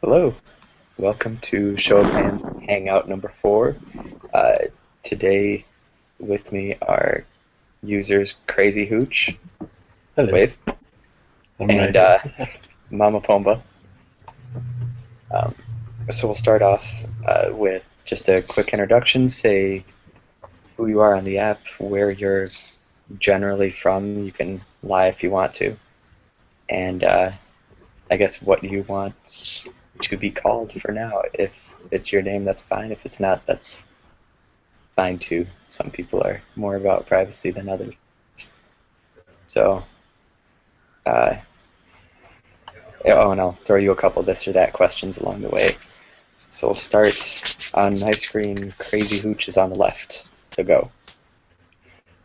Hello, welcome to Show of Hands Hangout number 4. Uh, Today with me are users Crazy Hooch, Hello. wave, I'm right and here. Mama Pomba. Um, so we'll start off with just a quick introduction, say who you are on the app, where you're generally from, you can lie if you want to, and I guess what you want to be called for now. If it's your name, that's fine. If it's not, that's fine too. Some people are more about privacy than others. So, uh, oh, and I'll throw you a couple this or that questions along the way. So we'll start on my screen. Crazy Hooch is on the left. So go.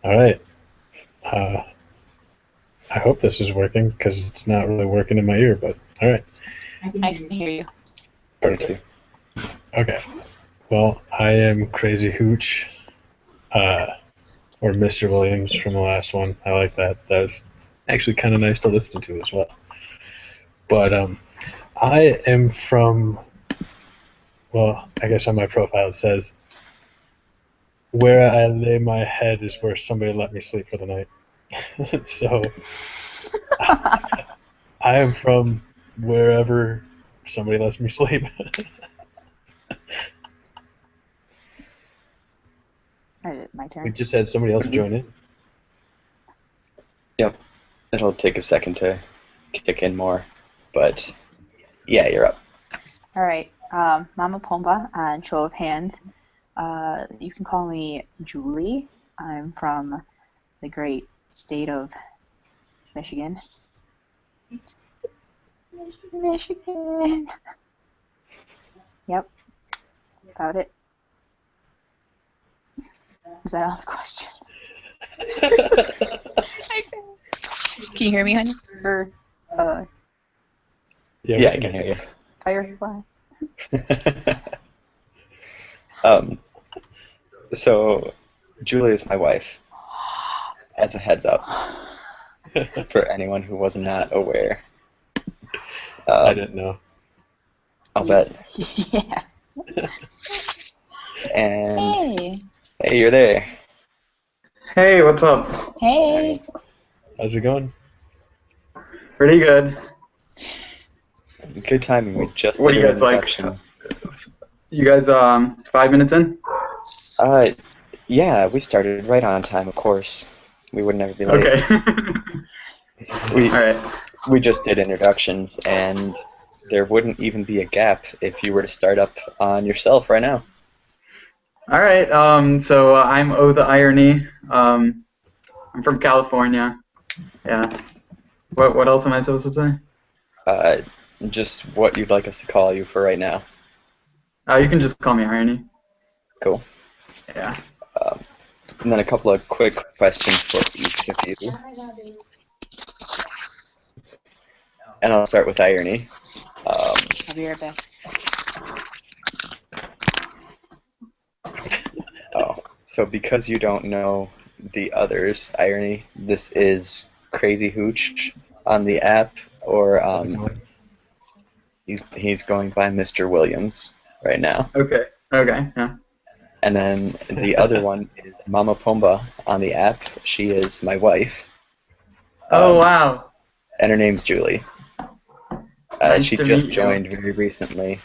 All right. Uh, I hope this is working because it's not really working in my ear, but all right. I can hear you. Me too. Okay. Well, I am Crazy Hooch, or Mr. Williams from the last one. I like that. That was actually kind of nice to listen to as well. But I am from, well, I guess on my profile it says, where I lay my head is where somebody let me sleep for the night. So I am from wherever somebody lets me sleep. My We turn. just had somebody else join in. Yep. It'll take a second to kick in more, but yeah, you're up. All right. Mama Pomba on Show of Hands. You can call me Julie. I'm from the great state of Michigan. Michigan. Yep. About it. Is that all the questions? Can you hear me, honey? Or Yeah, I can hear you. Firefly? So Julie is my wife. As a heads up for anyone who was not aware. I didn't know. I'll bet. Yeah. And Hey. hey, you're there. Hey, what's up? Hey. How's it going? Pretty good. Good timing. We just What did do you an guys like? introduction. You guys 5 minutes in? Yeah, we started right on time, of course. We would never be late. Okay. We All right. we just did introductions, and there wouldn't even be a gap if you were to start up on yourself right now. All right. So I'm O the Irony. I'm from California. Yeah. What else am I supposed to say? Uh, just what you'd like us to call you for right now. You can just call me Irony. Cool. Yeah. And then a couple of quick questions for each of you. And I'll start with Irony. I'll be right back. So because you don't know the others, Irony, this is Crazy Hooch on the app, or he's going by Mr. Williams right now. Okay. Okay. Yeah. And then the other one is Mama Pomba on the app. She is my wife. Oh wow. And her name's Julie. Nice She to just meet joined you. very recently.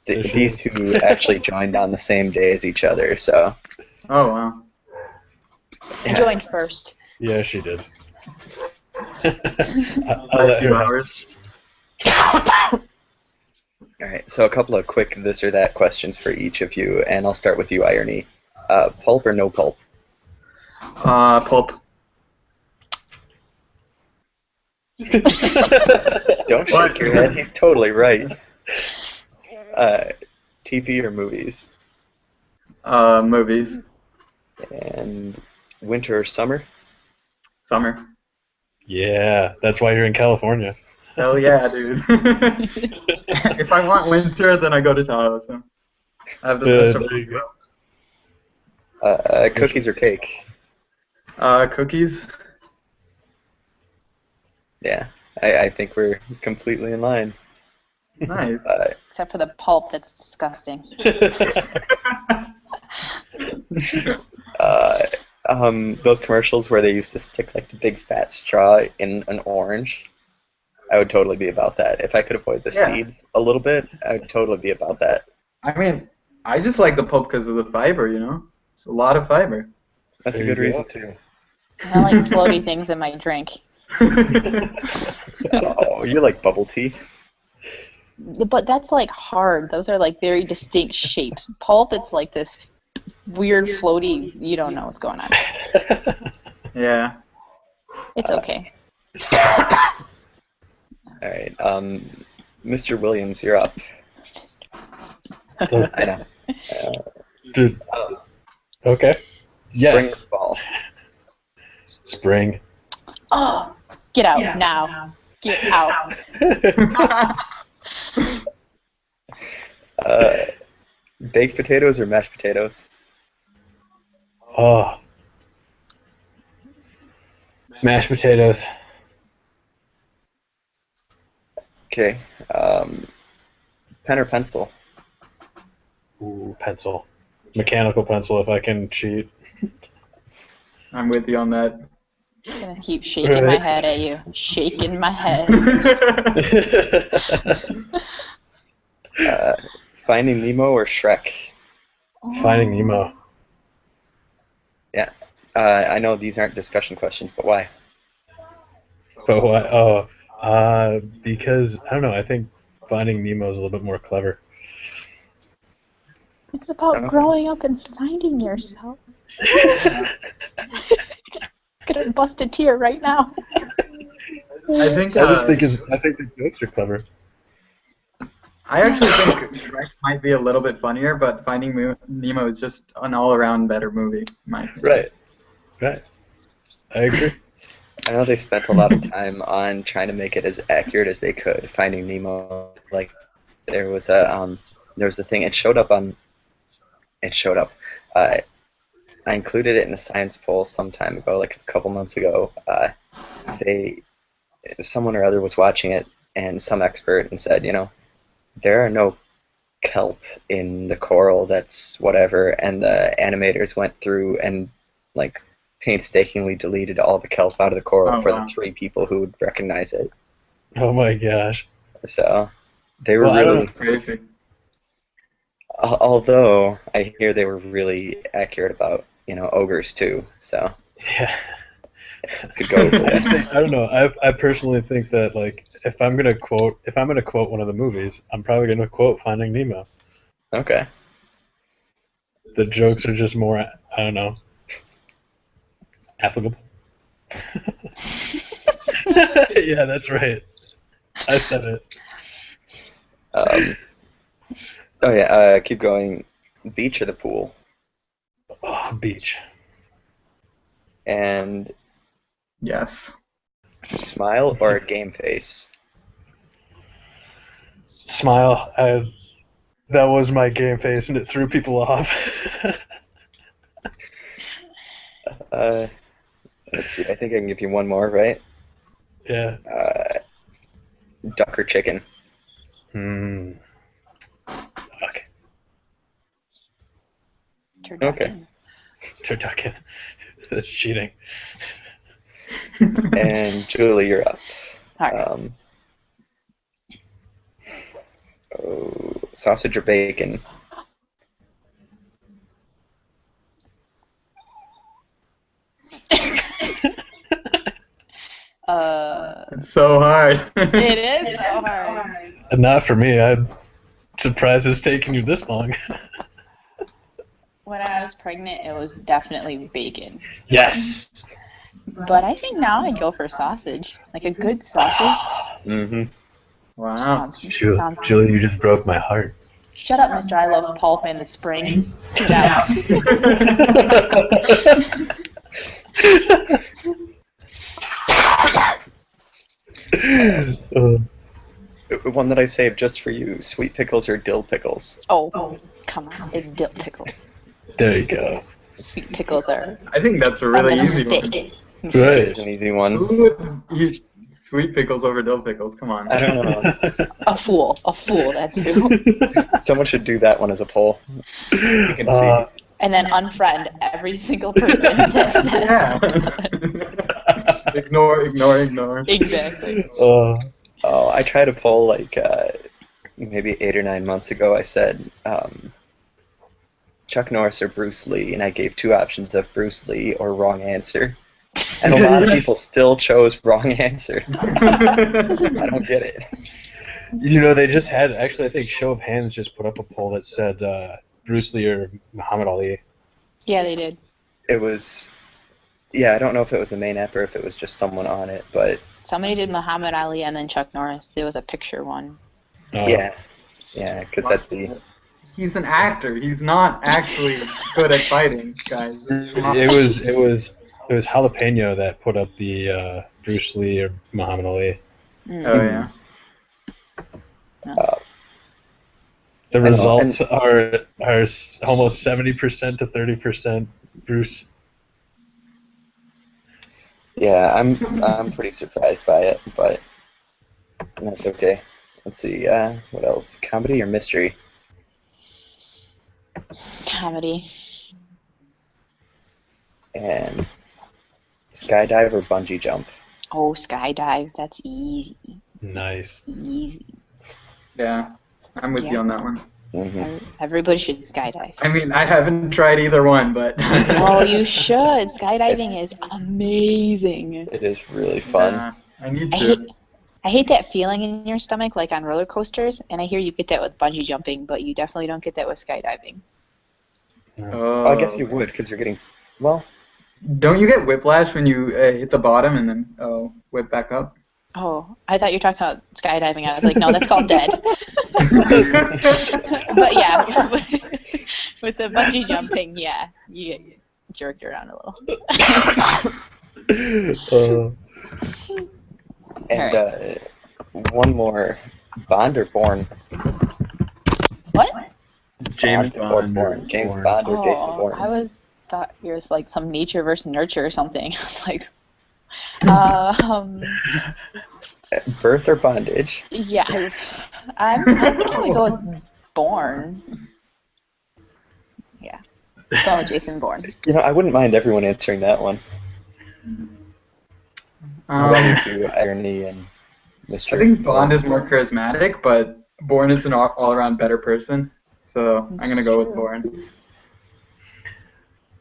There she These is. two actually joined on the same day as each other, so Oh wow. I joined first. Yeah, she did. I'll Like let her 2 know. hours. Alright, so a couple of quick this or that questions for each of you, and I'll start with you, Irony. Pulp or no pulp? Pulp. Don't What? shake your head, he's totally right. TV or movies? Movies. And winter or summer? Summer. Yeah, that's why you're in California. Hell yeah, dude. If I want winter, then I go to Tahoe. So I have the best of There you both go. worlds. Cookies or cake? Cookies. Yeah, I think we're completely in line. Nice. Except for the pulp, that's disgusting. Those commercials where they used to stick like the big fat straw in an orange, I would totally be about that. If I could avoid the seeds a little bit, I would totally be about that. I mean, I just like the pulp because of the fiber, you know? It's a lot of fiber. That's There a good you go. reason too. I like floaty things in my drink. Oh, you like bubble tea? But that's like hard. Those are like very distinct shapes. Pulp, it's like this weird floaty, you don't know what's going on. Yeah. It's okay. All right, Mr. Williams, you're up. I know. Dude. Okay. Spring Yes. or fall? Spring. Oh, get out now. Get out. Baked potatoes or mashed potatoes? Oh. Mashed potatoes. Okay. Pen or pencil? Ooh, pencil. Mechanical pencil if I can cheat. I'm with you on that. I'm gonna keep shaking my head at you. Shaking my head. Finding Nemo or Shrek? Finding Nemo. Yeah. I know these aren't discussion questions, but why? But what? Oh, because I don't know. I think Finding Nemo is a little bit more clever. It's about growing up and finding yourself. Gonna bust a tear right now. I think I think the jokes are clever. I actually think Shrek might be a little bit funnier, but Finding Nemo is just an all-around better movie, in my opinion. Right. I agree. I know they spent a lot of time on trying to make it as accurate as they could. Finding Nemo, like there was a thing. It showed up. I included it in a science poll some time ago, like a couple months ago. Someone or other was watching it, and some expert and said, there are no kelp in the coral. That's whatever. And the animators went through and like painstakingly deleted all the kelp out of the coral for the 3 people who would recognize it. Oh my gosh. So they were really crazy. Although I hear they were really accurate about ogres too. So yeah. Could go. I don't know. I personally think that like if I'm gonna quote one of the movies, I'm probably gonna quote Finding Nemo. Okay. The jokes are just more, I don't know, applicable. Yeah, that's right. I said it. Oh yeah. Keep going. Beach or the pool? Oh, beach. And yes. Smile or a game face? Smile. That was my game face, and it threw people off. Let's see. I think I can give you one more, right? Yeah. Duck or chicken? Okay. Okay. Turducken. That's cheating. And Julie, you're up. All right. Sausage or bacon? It's so hard. It is so hard. Not for me. I'm surprised it's taking you this long. When I was pregnant, it was definitely bacon. Yes. But I think now I'd go for sausage. Like a good sausage. Mm-hmm. Wow. Sounds Julie, you just broke my heart. Shut up, Mr. I love pulp in the spring. Get out. One that I saved just for you: sweet pickles or dill pickles? Oh, come on. It's dill pickles. There you go. Sweet pickles are I think that's a really easy one. mistake. Right. It's an easy one. Who would sweet pickles over dill pickles. Come on. I don't know. A fool. That's who. Someone should do that one as a poll. You can see. And then unfriend every single person that says. Yeah. Ignore. Exactly. Oh, I tried a poll like maybe 8 or 9 months ago. I said Chuck Norris or Bruce Lee, and I gave 2 options of Bruce Lee or wrong answer. And a lot of people still chose wrong answer. I don't get it. You know, they just had, actually, I think Show of Hands just put up a poll that said Bruce Lee or Muhammad Ali. Yeah, they did. It was, yeah, I don't know if it was the main app or if it was just someone on it, but Somebody did Muhammad Ali and then Chuck Norris. There was a picture one. yeah, because that'd be... He's an actor. He's not actually good at fighting, guys. It was Jalapeno that put up the Bruce Lee or Muhammad Ali. Oh, yeah. The results are almost 70% to 30% Bruce. Yeah, I'm pretty surprised by it, but that's okay. Let's see, what else? Comedy or mystery? Comedy. And skydive or bungee jump? Oh, skydive. That's easy. Nice. Easy. Yeah, I'm with you on that one. Mm-hmm. Everybody should skydive. I mean, I haven't tried either one, but... Oh, you should. Skydiving is amazing. It is really fun. I need to. I hate that feeling in your stomach, like on roller coasters, and I hear you get that with bungee jumping, but you definitely don't get that with skydiving. I guess you would, because you're getting, well... Don't you get whiplash when you hit the bottom and then whip back up? Oh, I thought you were talking about skydiving. I was like, no, that's called dead. But yeah, with the bungee jumping, yeah, you get jerked around a little. And one more, Bond or Bourne? What? James Bond or Bond. James Bond or Jason Oh, Bourne? thought it was like some nature versus nurture or something. I was like, Birth or bondage? yeah, I think I would go with Bourne. Yeah, go with Jason Bourne. You know, I wouldn't mind everyone answering that one. What about you, irony and mystery? I think Bond is more charismatic, but Bourne is an all-around better person. So I'm gonna go with Bourne.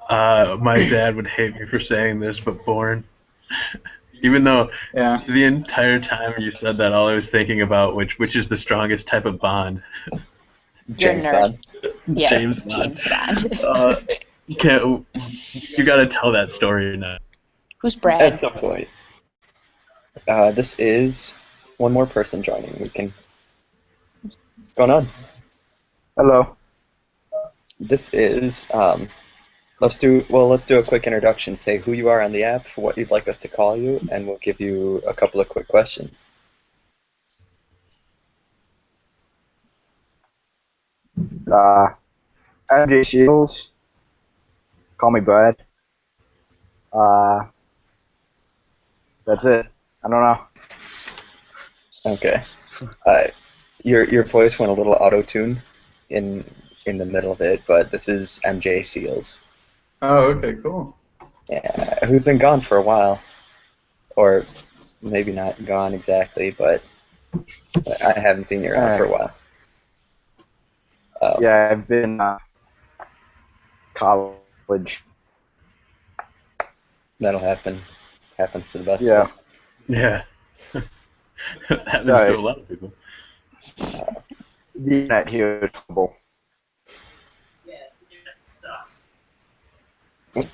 My dad would hate me for saying this, but Bourne. Even though the entire time you said that, all I was thinking about which is the strongest type of Bond. James Bond. Yeah, James Bond. James Bond. You gotta tell that story now. Who's Brad? At some point. This is one more person joining. We can... What's going on? Hello. This is... Let's do a quick introduction. Say who you are on the app, what you'd like us to call you, and we'll give you a couple of quick questions. MJ Shields. Call me Bud. That's it. I don't know. Okay. Your voice went a little auto-tune in the middle of it, but this is MJ Seals. Oh, okay, cool. Yeah, who's been gone for a while, or maybe not gone exactly, but I haven't seen you around for a while. Yeah, I've been college. That'll happen. Happens to the best. Yeah. Of us. Yeah. Happens to a lot of people. The internet here is trouble.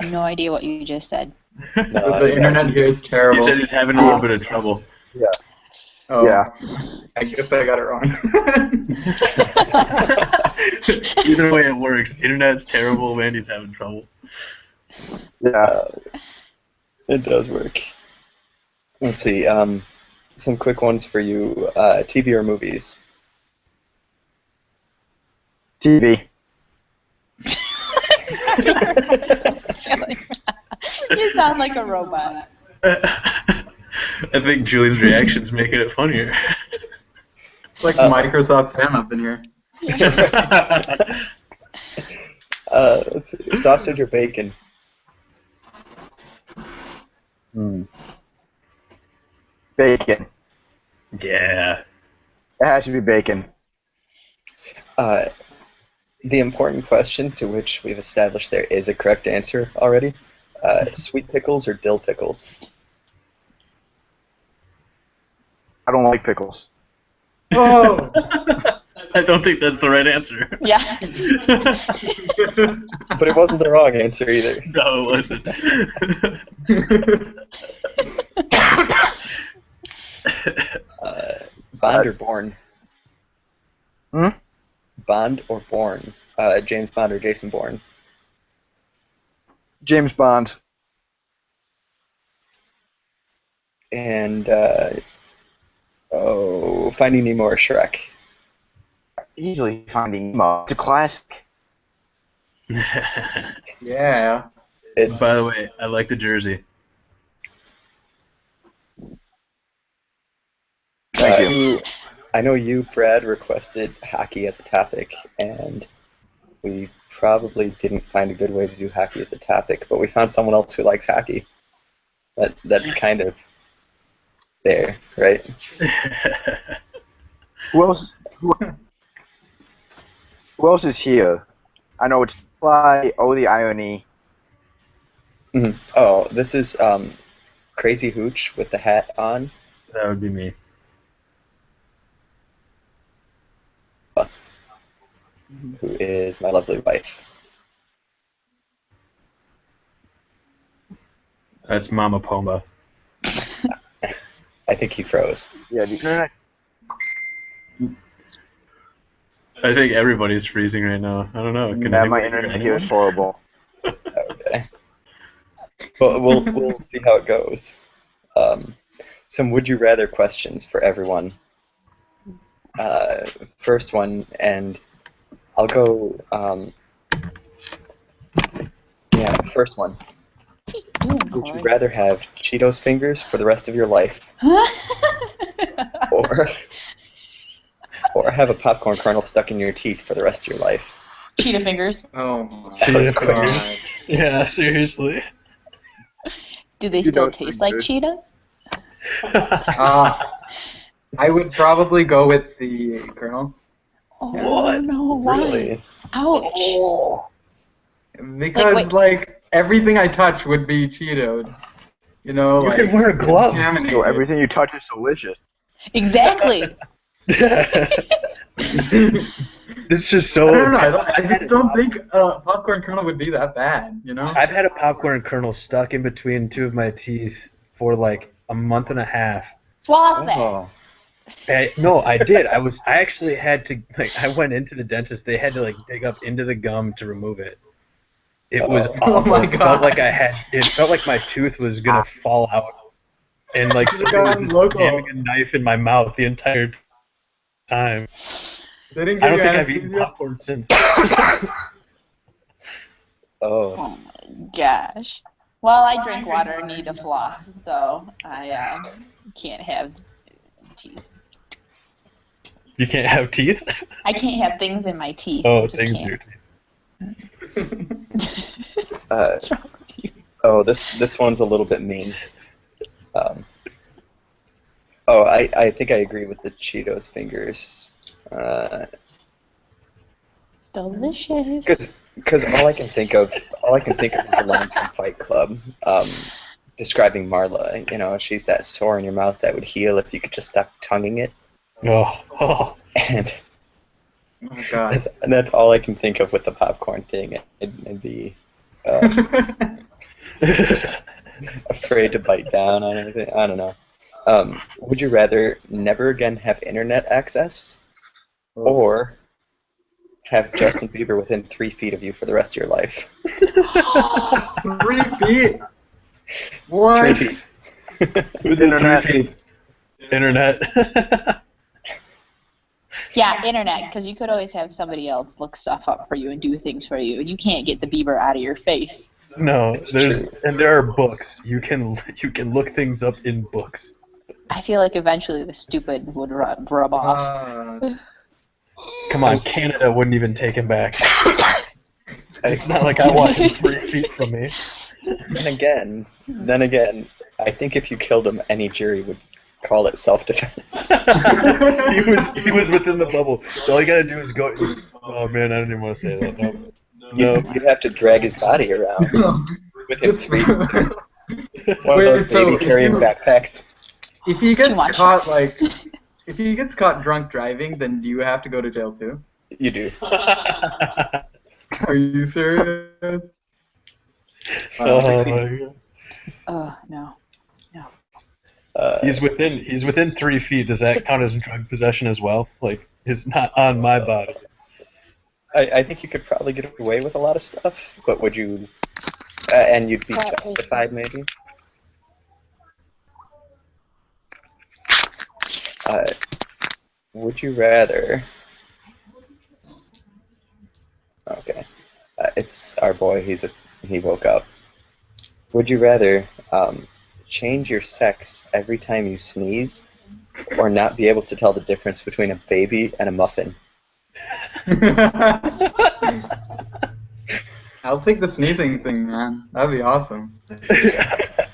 No idea what you just said. No, The internet here is terrible. He said he's having a little bit of trouble. Yeah. Oh, Yeah. I guess I got it wrong. Either way it works. Internet's terrible, Randy's having trouble. Yeah. It does work. Let's see. Some quick ones for you. TV or movies? TV. You sound like a robot. I think Julian's reaction's making it funnier. It's like Microsoft Sam up in here. Let's see. Sausage or bacon? Bacon. Yeah. It has to be bacon. The important question to which we've established there is a correct answer already. Sweet pickles or dill pickles? I don't like pickles. Oh! I don't think that's the right answer. Yeah. But it wasn't the wrong answer either. No, it wasn't. Bond or Bourne? Hmm? Bond or Bourne? James Bond or Jason Bourne? James Bond. And, Finding Nemo or Shrek? Easily Finding Nemo. It's a classic. Yeah. By the way, I like the jersey. Thank you. I know you, Brad, requested hockey as a topic, and we probably didn't find a good way to do hockey as a topic, but we found someone else who likes hockey. That's kind of there, right? Who else? Who else is here? I know it's Fly. Oh, the irony. Mhm. Oh, this is Crazy Hooch with the hat on. That would be me. Who is my lovely wife. That's Mama Poma. I think he froze. Yeah, the internet. I think everybody's freezing right now. I don't know. Can Yeah, my anybody hear internet here is anyone? horrible. Okay. But we'll see how it goes. Some would you rather questions for everyone. First one, and I'll go. First one. Would you rather have Cheetos fingers for the rest of your life, or have a popcorn kernel stuck in your teeth for the rest of your life? Cheetah fingers. Oh my Cheetah god. fingers. Yeah, seriously. Do they still taste like Cheetos? I would probably go with the kernel. Oh What? no! Why? Really? Ouch! Because, wait. like, everything I touch would be Cheetoed. You know, You like, can wear gloves. contaminated. So everything you touch is delicious. Exactly. It's just so. I don't know. I just don't think a popcorn kernel would be that bad, you know? I've had a popcorn kernel stuck in between two of my teeth for like a month and a half. Floss that. Oh. No, I did. I actually had to, like, I went into the dentist. They had to, like, dig up into the gum to remove it. It was Oh awful. my It felt God. it felt like my tooth was gonna fall out. And, like, Should've somebody was gone just local. jamming a knife in my mouth the entire time. They didn't I give don't you think I've eaten anesthesia? popcorn since. Oh. Oh my gosh. Well, I drink water and need a floss, so I can't have teeth. You can't have teeth? I can't have things in my teeth. Oh, I just things can't. What's wrong with you? Oh, this one's a little bit mean. I think I agree with the Cheetos fingers. Delicious. Because all I can think of is the line from Fight Club, describing Marla. You know, she's that sore in your mouth that would heal if you could just stop tonguing it. Oh. And Oh my god. that's all I can think of with the popcorn thing. It'd be afraid to bite down on anything. I don't know. Would you rather never again have internet access, or have Justin Bieber within 3 feet of you for the rest of your life? 3 feet? What? 3 feet. Internet. Internet. Yeah, internet, because you could always have somebody else look stuff up for you and do things for you. You can't get the Bieber out of your face. No, It's true. there are books. You can look things up in books. I feel like eventually the stupid would rub off. Come on, Canada wouldn't even take him back. It's not like I want him 3 feet from me. Then again, I think if you killed him, any jury would call it self-defense. he was within the bubble. So all you gotta do is go. Oh man, I didn't even want to say that. No. You'd have to drag his body around with him Just- 3 feet. One Wait, of those so baby if carrying you- backpacks. If he gets Too much. caught, if he gets caught drunk driving, then do you have to go to jail too? You do. Are you serious? Oh my god. No. He's within 3 feet. Does that count as drug possession as well? Like, it's not on my body. I think you could probably get away with a lot of stuff, but would you? And you'd be justified, maybe. Would you rather? Okay, it's our boy. He woke up. Would you rather change your sex every time you sneeze, or not be able to tell the difference between a baby and a muffin? I'll take the sneezing thing, man. That'd be awesome. I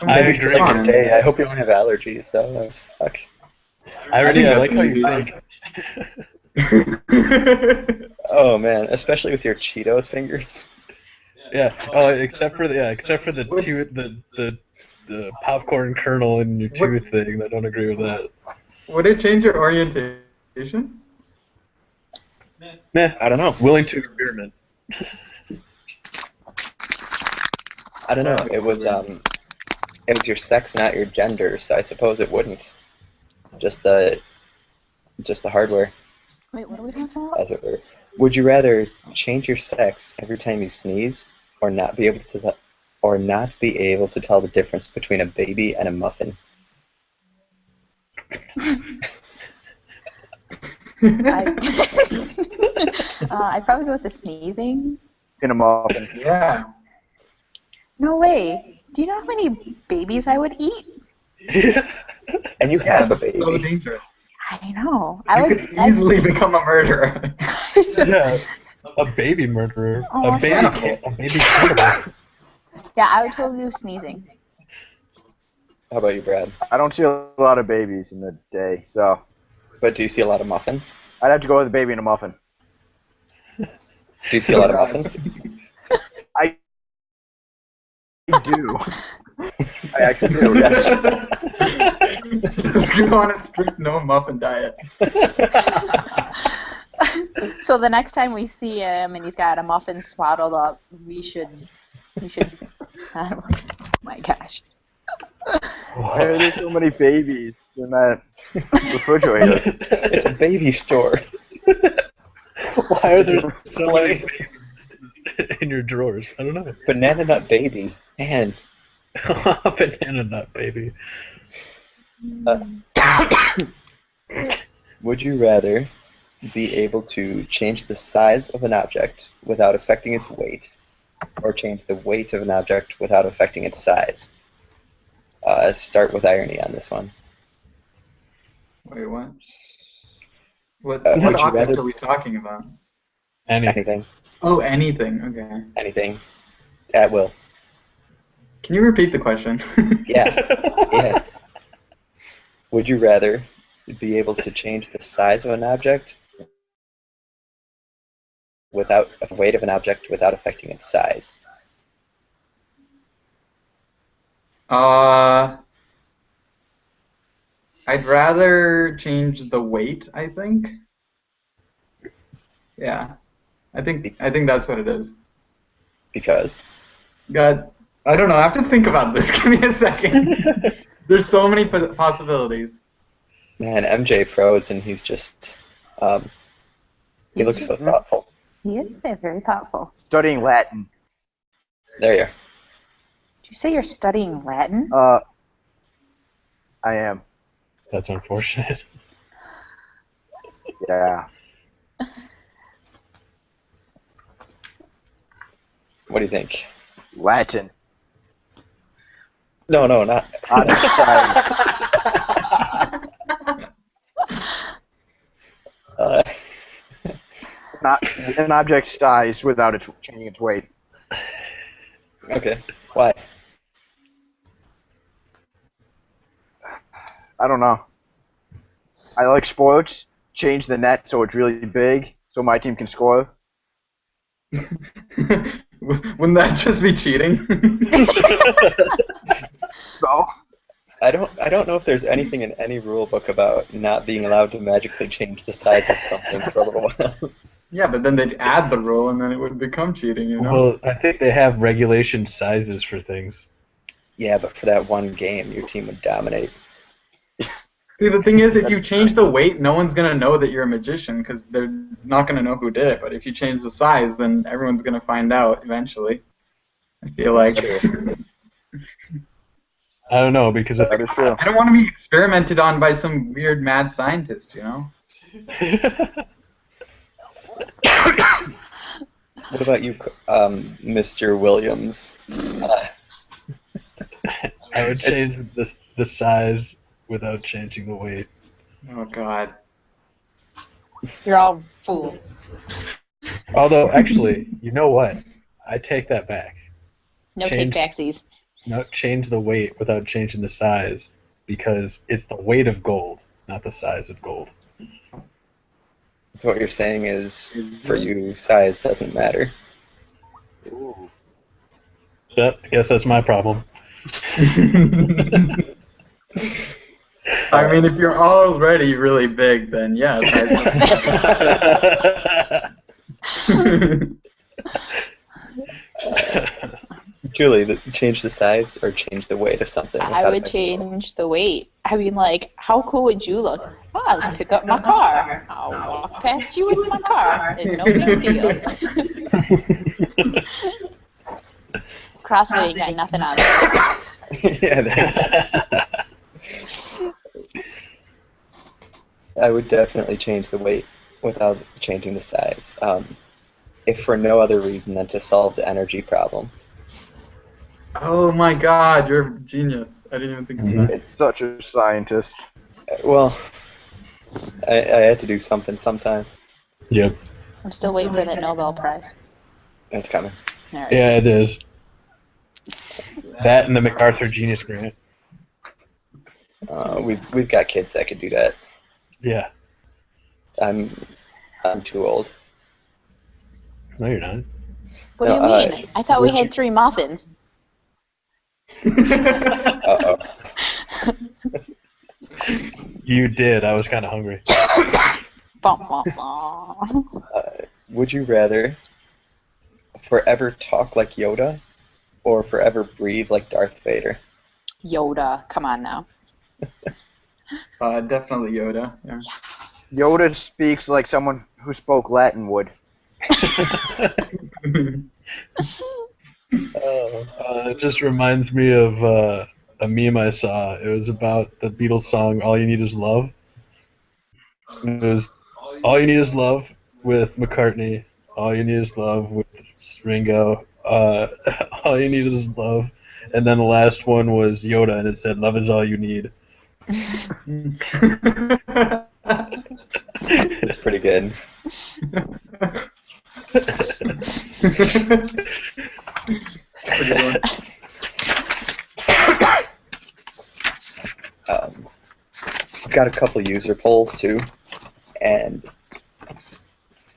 Maybe for agree. like a day. I hope you don't have allergies, though. That would suck. I think like how that's you easy. think. Oh man, especially with your Cheetos fingers. Yeah. Oh, except for the popcorn kernel in your tooth thing. I don't agree with that. Would it change your orientation? Nah, I don't know. willing to experiment. I don't know. It was your sex, not your gender. So I suppose it wouldn't. Just the hardware, Wait, what are we talking about? as it were. Would you rather change your sex every time you sneeze, or not be able to tell the difference between a baby and a muffin? I'd probably go with the sneezing. In a muffin. Yeah. No way. Do you know how many babies I would eat? And you have a That's baby. so dangerous. I know. You could easily become a murderer. Yeah. A baby murderer. Oh, a baby cannibal. Yeah, I would totally do sneezing. How about you, Brad? I don't see a lot of babies in the day, so But do you see a lot of muffins? I'd have to go with a baby and a muffin. Do you see a lot of muffins? I do. I actually do, yes. Just go on a strict no muffin diet. So the next time we see him and he's got a muffin swaddled up, we should. I don't know. Oh my gosh. Why are there so many babies in that refrigerator? It's a baby store. Why are there so many babies in your drawers? I don't know. Banana nut baby. Man. Banana nut baby. Would you rather be able to change the size of an object without affecting its weight, or change the weight of an object without affecting its size? Start with irony on this one. Wait, what? What would you object rather- are we talking about? Anything. Oh, anything. Okay. Anything. At will. Can you repeat the question? Yeah. Yeah. Would you rather be able to change the size of an object without the weight of an object without affecting its size? I'd rather change the weight, I think. Yeah. I think that's what it is. Because God, I don't know. I have to think about this. Give me a second. There's so many possibilities. man, MJ froze and he's just he looks so thoughtful. He is very thoughtful. Studying Latin. There you are. Did you say you're studying Latin? I am. That's unfortunate. Yeah. What do you think? Latin. No, not. Object size. Uh, Not an object size without it changing its weight. okay. Why? I don't know. I like sports. Change the net so it's really big, so my team can score. Wouldn't that just be cheating? So I don't know if there's anything in any rule book about not being allowed to magically change the size of something for a little while. Yeah, but then they'd add the rule, and then it would become cheating, you know? Well, I think they have regulation sizes for things. Yeah, but for that one game, your team would dominate. See, the thing is, if you change the weight, no one's going to know that you're a magician, because they're not going to know who did it. But if you change the size, then everyone's going to find out eventually. I feel like... I don't know, because that is true. I don't want to be experimented on by some weird mad scientist, you know? What about you, Mr. Williams? I would change the size without changing the weight. Oh, God. You're all fools. Although, actually, you know what? I take that back. No Change- take-backsies. No, change the weight without changing the size, because it's the weight of gold, not the size of gold. So what you're saying is, for you, size doesn't matter. Ooh. Yep, I guess that's my problem. I mean, if you're already really big, then yeah, size. Julie, change the size or change the weight of something? I would change the weight. I mean, like, how cool would you look? Oh, I'll just pick up my car. I'll walk past you with my car. It's no big deal. CrossFit ain't got nothing on it. Yeah, I would definitely change the weight without changing the size, if for no other reason than to solve the energy problem. Oh my God, you're a genius. I didn't even think of that. It's such a scientist. Well, I had to do something sometime. Yep. I'm still waiting for that Nobel Prize. It's coming. All right. Yeah, it is. That and the MacArthur Genius Grant. We've got kids that could do that. Yeah. I'm too old. No, you're not. What do you No, mean? I thought we had 3 muffins. Uh-oh. You did. I was kind of hungry. Bum, bum, bum. Would you rather forever talk like Yoda or forever breathe like Darth Vader? Yoda, come on now. Definitely Yoda. Yeah. Yoda speaks like someone who spoke Latin would. It just reminds me of a meme I saw. It was about the Beatles song "All You Need Is Love." It was "All You Need Is Love" with McCartney. "All You Need Is Love" with Ringo. "All You Need Is Love," and then the last one was Yoda, and it said "Love is all you need." It's pretty good. Pretty good. We've got a couple user polls too, and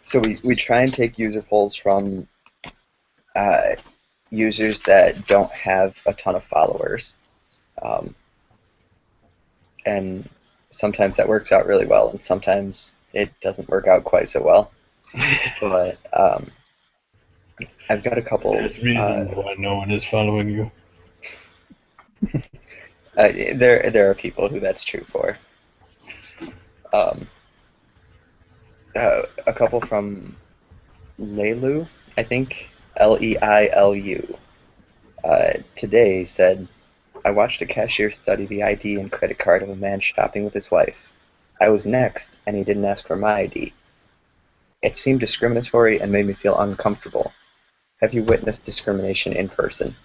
so we try and take user polls from users that don't have a ton of followers, and sometimes that works out really well, and sometimes it doesn't work out quite so well. But I've got a couple. There's reasons why no one is following you. There are people who that's true for. A couple from Leilu, I think, Leilu, today said, "I watched a cashier study the ID and credit card of a man shopping with his wife. I was next, and he didn't ask for my ID. It seemed discriminatory and made me feel uncomfortable. Have you witnessed discrimination in person?"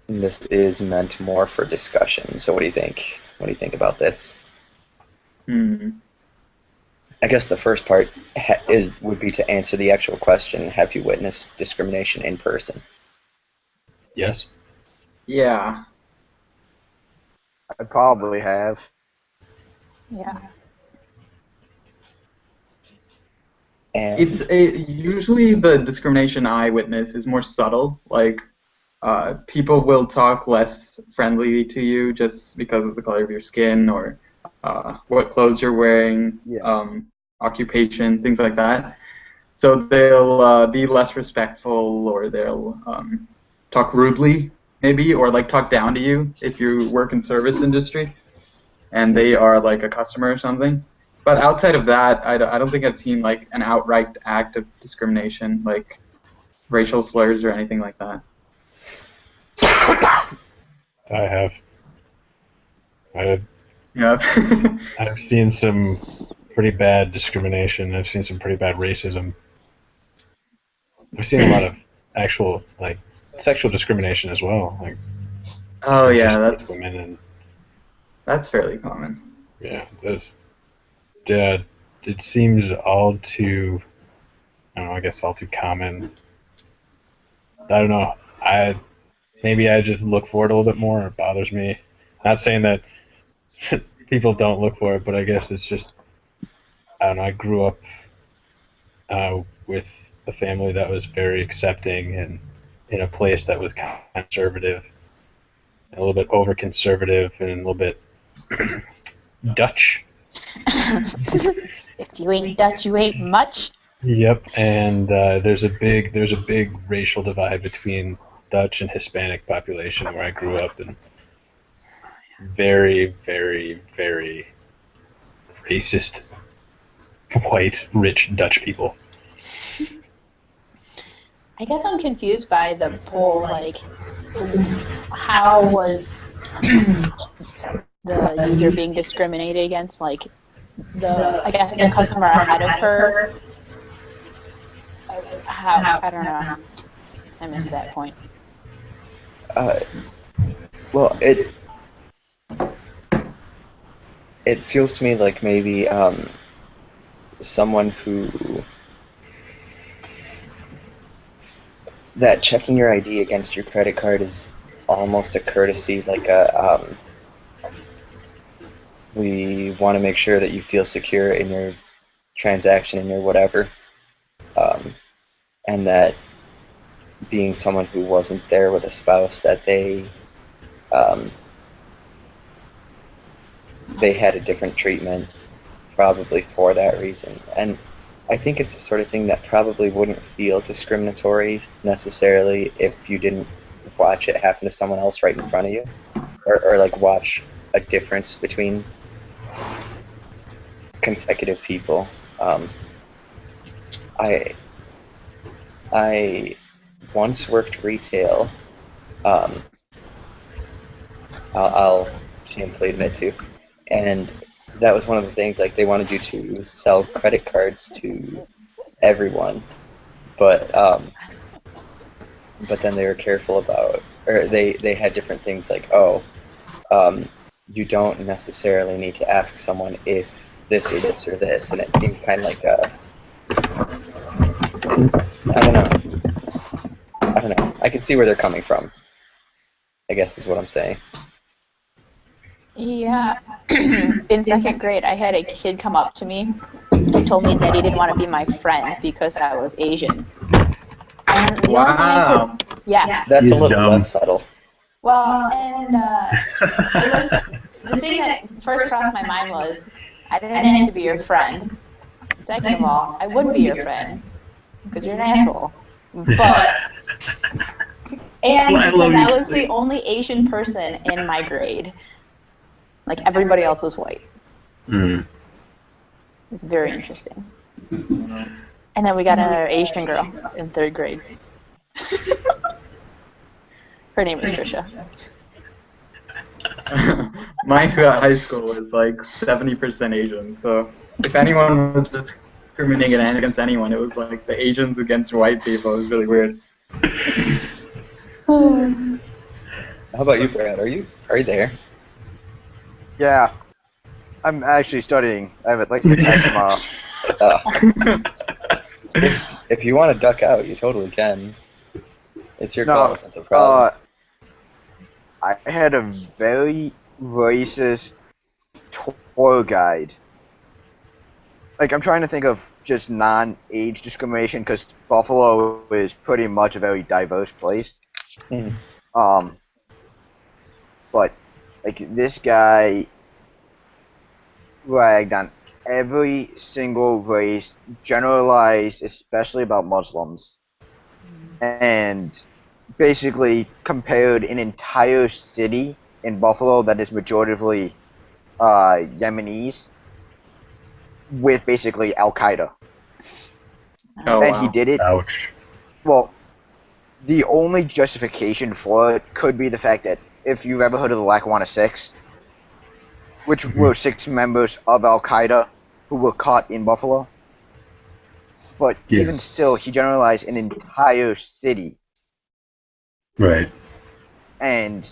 this is meant more for discussion. So what do you think? What do you think about this? I guess the first part would be to answer the actual question: have you witnessed discrimination in person? Yes. Yeah. I probably have. Yeah. And Usually the discrimination I witness is more subtle. Like, people will talk less friendly to you just because of the color of your skin or what clothes you're wearing, Yeah. occupation, things like that. So they'll be less respectful, or they'll talk rudely, maybe, or like talk down to you if you work in service industry and they are like a customer or something. But outside of that, I don't think I've seen like an outright act of discrimination, like racial slurs or anything like that. I have. Yeah. I've seen some pretty bad discrimination. I've seen some pretty bad racism. I've seen a lot of actual like sexual discrimination as well. Like Oh yeah, towards women and that's fairly common. yeah, it seems all too. I don't know. I guess all too common. I don't know. Maybe I just look for it a little bit more. It bothers me. Not saying that people don't look for it, but I guess it's just I don't know. I grew up with a family that was very accepting and in a place that was conservative, a little bit over conservative, and a little bit Dutch. If you ain't Dutch, you ain't much. Yep, and there's a big racial divide between Dutch and Hispanic population where I grew up, and very, very, very racist, white, rich Dutch people. I guess I'm confused by the whole, like, how was the user being discriminated against? Like, I guess the customer ahead of her. How? I don't know. I missed that point. Well, it feels to me like maybe someone who that checking your ID against your credit card is almost a courtesy, like we want to make sure that you feel secure in your transaction, in your whatever, and that being someone who wasn't there with a spouse, that they had a different treatment, probably for that reason. And I think it's the sort of thing that probably wouldn't feel discriminatory necessarily if you didn't watch it happen to someone else right in front of you, or like watch a difference between consecutive people. I once worked retail. I'll shamefully admit to, and that was one of the things. Like, they wanted you to sell credit cards to everyone, but then they were careful about, or they had different things like, you don't necessarily need to ask someone if this or this or this, and it seemed kind of like I don't know. I can see where they're coming from, I guess is what I'm saying. Yeah. In second grade, I had a kid come up to me and told me that he didn't want to be my friend because I was Asian. And the only thing I could, yeah. That's He's a little dumb. less subtle. Well, and it was the thing that first crossed my mind was I didn't ask to be your friend. Second of all, I wouldn't be your friend because you're an asshole. But and because I was the only Asian person in my grade. Like, everybody else was white. Mm. It's very interesting. And then we got another Asian girl in third grade. Her name was Trisha. My high school was like 70% Asian, so if anyone was discriminating against anyone, it was like the Asians against white people. It was really weird. How about you, Brad? Are you there? Yeah, I'm actually studying. I have like a test tomorrow. If you want to duck out, you totally can. It's your call No, if that's a problem. I had a very racist tour guide. Like, I'm trying to think of just non-age discrimination because Buffalo is pretty much a very diverse place. Hmm. But like this guy ragged on every single race, generalized especially about Muslims, and basically compared an entire city in Buffalo that is majoritively Yemenis with basically Al Qaeda. Oh, And he wow. did it. Ouch. Well, the only justification for it could be the fact that if you've ever heard of the Lackawanna Six, which were 6 members of Al Qaeda who were caught in Buffalo. But Yeah. even still, he generalized an entire city, Right. and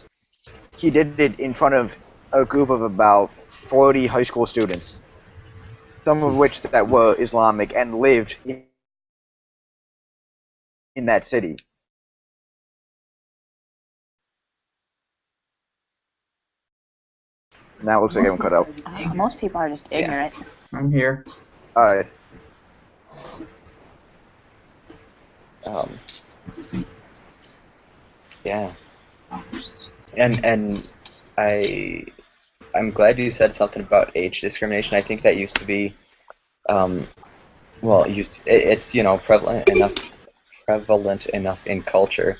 he did it in front of a group of about 40 high school students, some of which that were Islamic and lived in that city. Now it looks like I haven't cut out. Most people are just ignorant. I'm here. Alright. Yeah. And I'm glad you said something about age discrimination. I think that used to be, well, it's prevalent enough in culture,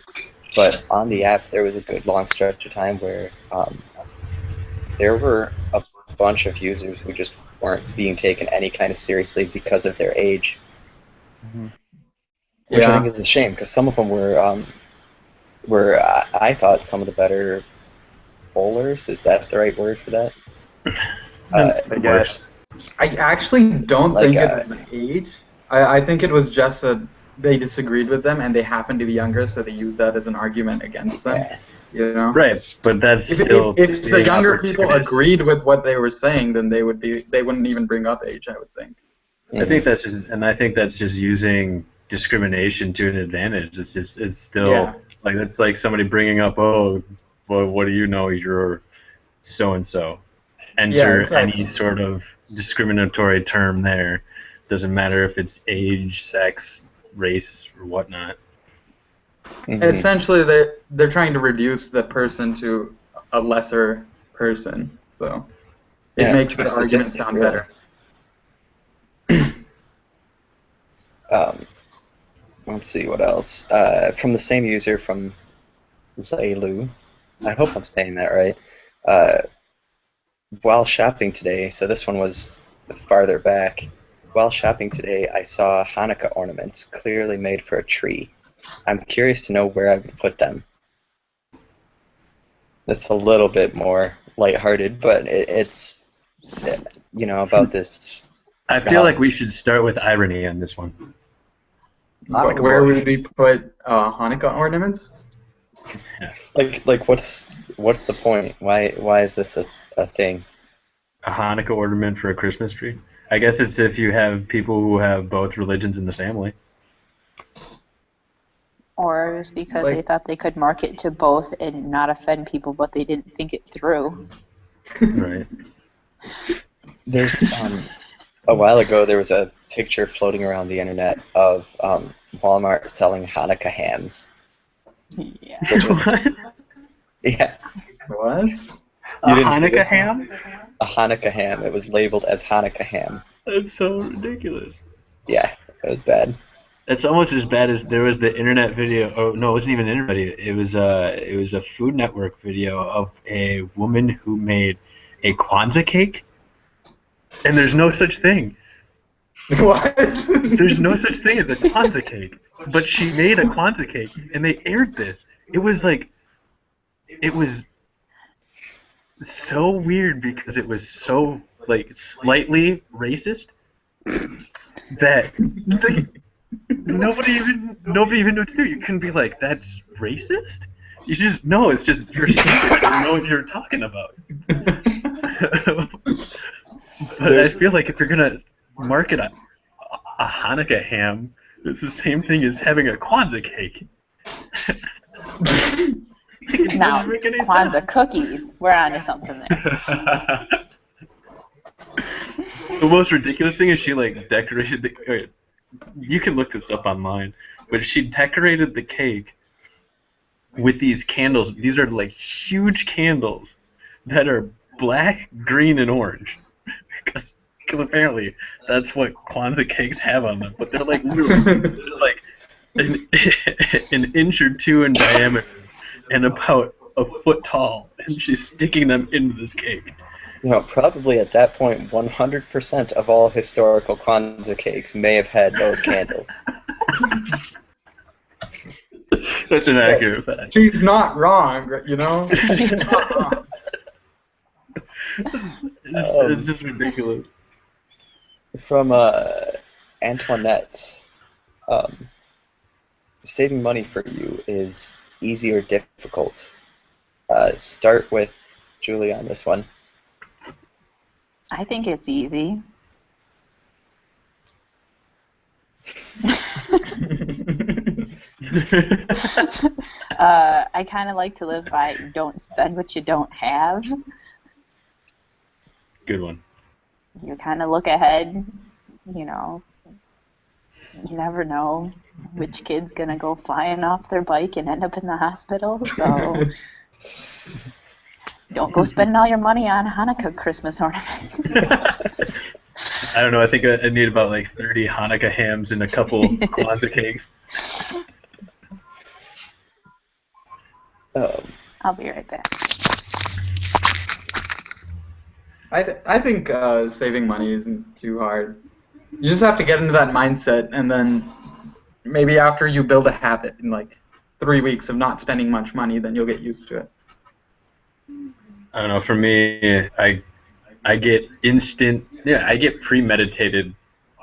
but on the app there was a good long stretch of time where there were a bunch of users who just weren't being taken any kind of seriously because of their age, which I Yeah. think is a shame because some of them were I thought some of the better bowlers. Is that the right word for that? I guess. I actually don't Like, think it was the age. I think it was just they disagreed with them and they happened to be younger, so they used that as an argument against them. Yeah. You know? Right, but that's If, still if the being younger people opportunist. agreed with what they were saying, then they wouldn't even bring up age, I would think. I think that's just using discrimination to an advantage. It's still Yeah. like it's like somebody bringing up, oh, well, what do you know? You're so and so. Enter exactly. any sort of discriminatory term there. Doesn't matter if it's age, sex, race, or whatnot. Mhm. Essentially, they're trying to reduce the person to a lesser person, so it Yeah, makes the it's argument sadistic, sound really. better. Let's see what else. From the same user from Leilu. I hope I'm saying that right. While shopping today, so this one was farther back. While shopping today, I saw Hanukkah ornaments clearly made for a tree. I'm curious to know where I would put them. That's a little bit more lighthearted, but it's about this. I feel like we should start with irony on this one. But where would we put Hanukkah ornaments? Like what's the point? Why is this a thing? A Hanukkah ornament for a Christmas tree? I guess it's if you have people who have both religions in the family. Or it was because Like- they thought they could market to both and not offend people, but they didn't think it through. Right. There's a while ago there was a picture floating around the internet of Walmart selling Hanukkah hams. Yeah. What? Yeah, What? You A didn't see Hanukkah this one? ham? a Hanukkah ham. It was labeled as Hanukkah ham. That's so ridiculous. Yeah, it was bad. It's almost as bad as there was the internet video. Oh no, it wasn't even an internet video. It was a Food Network video of a woman who made a Kwanzaa cake, and there's no such thing. What? There's no such thing as a Kwanzaa cake, but she made a Kwanzaa cake, and they aired this. It was so weird because it was so like slightly racist that nobody even knew what to do. You couldn't be like, that's racist. You just no, it's just your secret. I don't know what you're talking about. But I feel like if you're gonna market a Hanukkah ham, it's the same thing as having a Kwanzaa cake. It Now, doesn't make any Kwanzaa sense. cookies. We're onto something there. The most ridiculous thing is she like decorated the. Wait, you can look this up online, but she decorated the cake with these candles. These are like huge candles that are black, green, and orange. Because apparently that's what Kwanzaa cakes have on them. But they're like literally they're like an inch or two in diameter and about a foot tall, and she's sticking them into this cake. You know, probably at that point, 100% of all historical Kwanzaa cakes may have had those candles. That's an accurate fact. She's not wrong, you know? She's not wrong. It's just ridiculous. From Antoinette, saving money for you is easy or difficult? Start with Julie on this one. I think it's easy. I kind of like to live by don't spend what you don't have. Good one. You kind of look ahead, you know. You never know which kid's going to go flying off their bike and end up in the hospital, so don't go spending all your money on Hanukkah Christmas ornaments. I don't know. I think I need about like 30 Hanukkah hams and a couple Kwanzaa cakes. I'll be right back. I think saving money isn't too hard. You just have to get into that mindset, and then maybe after you build a habit in like 3 weeks of not spending much money, then you'll get used to it. I don't know. For me, I get I get premeditated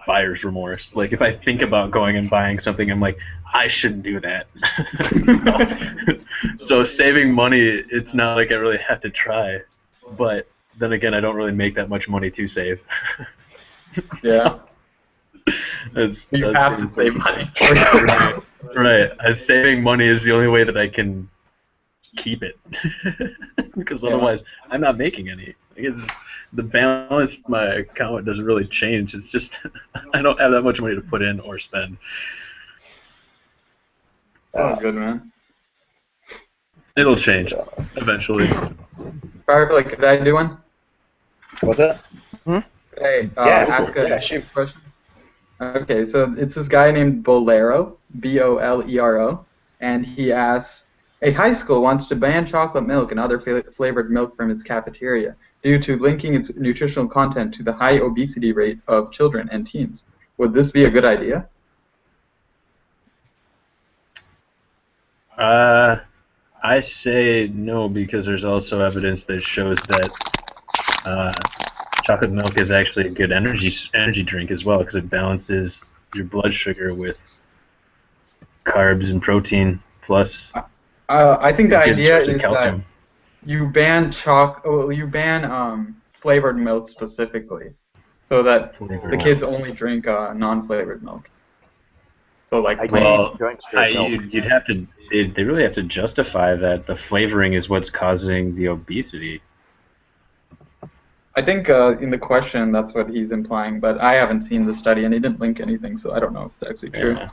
buyer's remorse. Like if I think about going and buying something, I'm like, I shouldn't do that. So saving money, it's not like I really have to try. But then again, I don't really make that much money to save. Yeah. You have to save money. Right. Saving money is the only way that I can keep it. Because otherwise, I'm not making any. The balance of my account doesn't really change. It's just I don't have that much money to put in or spend. Sounds good, man. It'll change eventually. Alright, could I do one? What's that? Hey, ask a shoot. question. Okay, so it's this guy named Bolero, Bolero, and he asks, a high school wants to ban chocolate milk and other flavored milk from its cafeteria due to linking its nutritional content to the high obesity rate of children and teens. Would this be a good idea? I say no because there's also evidence that shows that chocolate milk is actually a good energy drink as well because it balances your blood sugar with carbs and protein plus. I think the idea is calcium. that you ban flavored milk specifically, so that the kids only drink non-flavored milk. So like plain. You'd have to. They really have to justify that the flavoring is what's causing the obesity. I think in the question that's what he's implying, but I haven't seen the study and he didn't link anything, so I don't know if it's actually true. Yeah.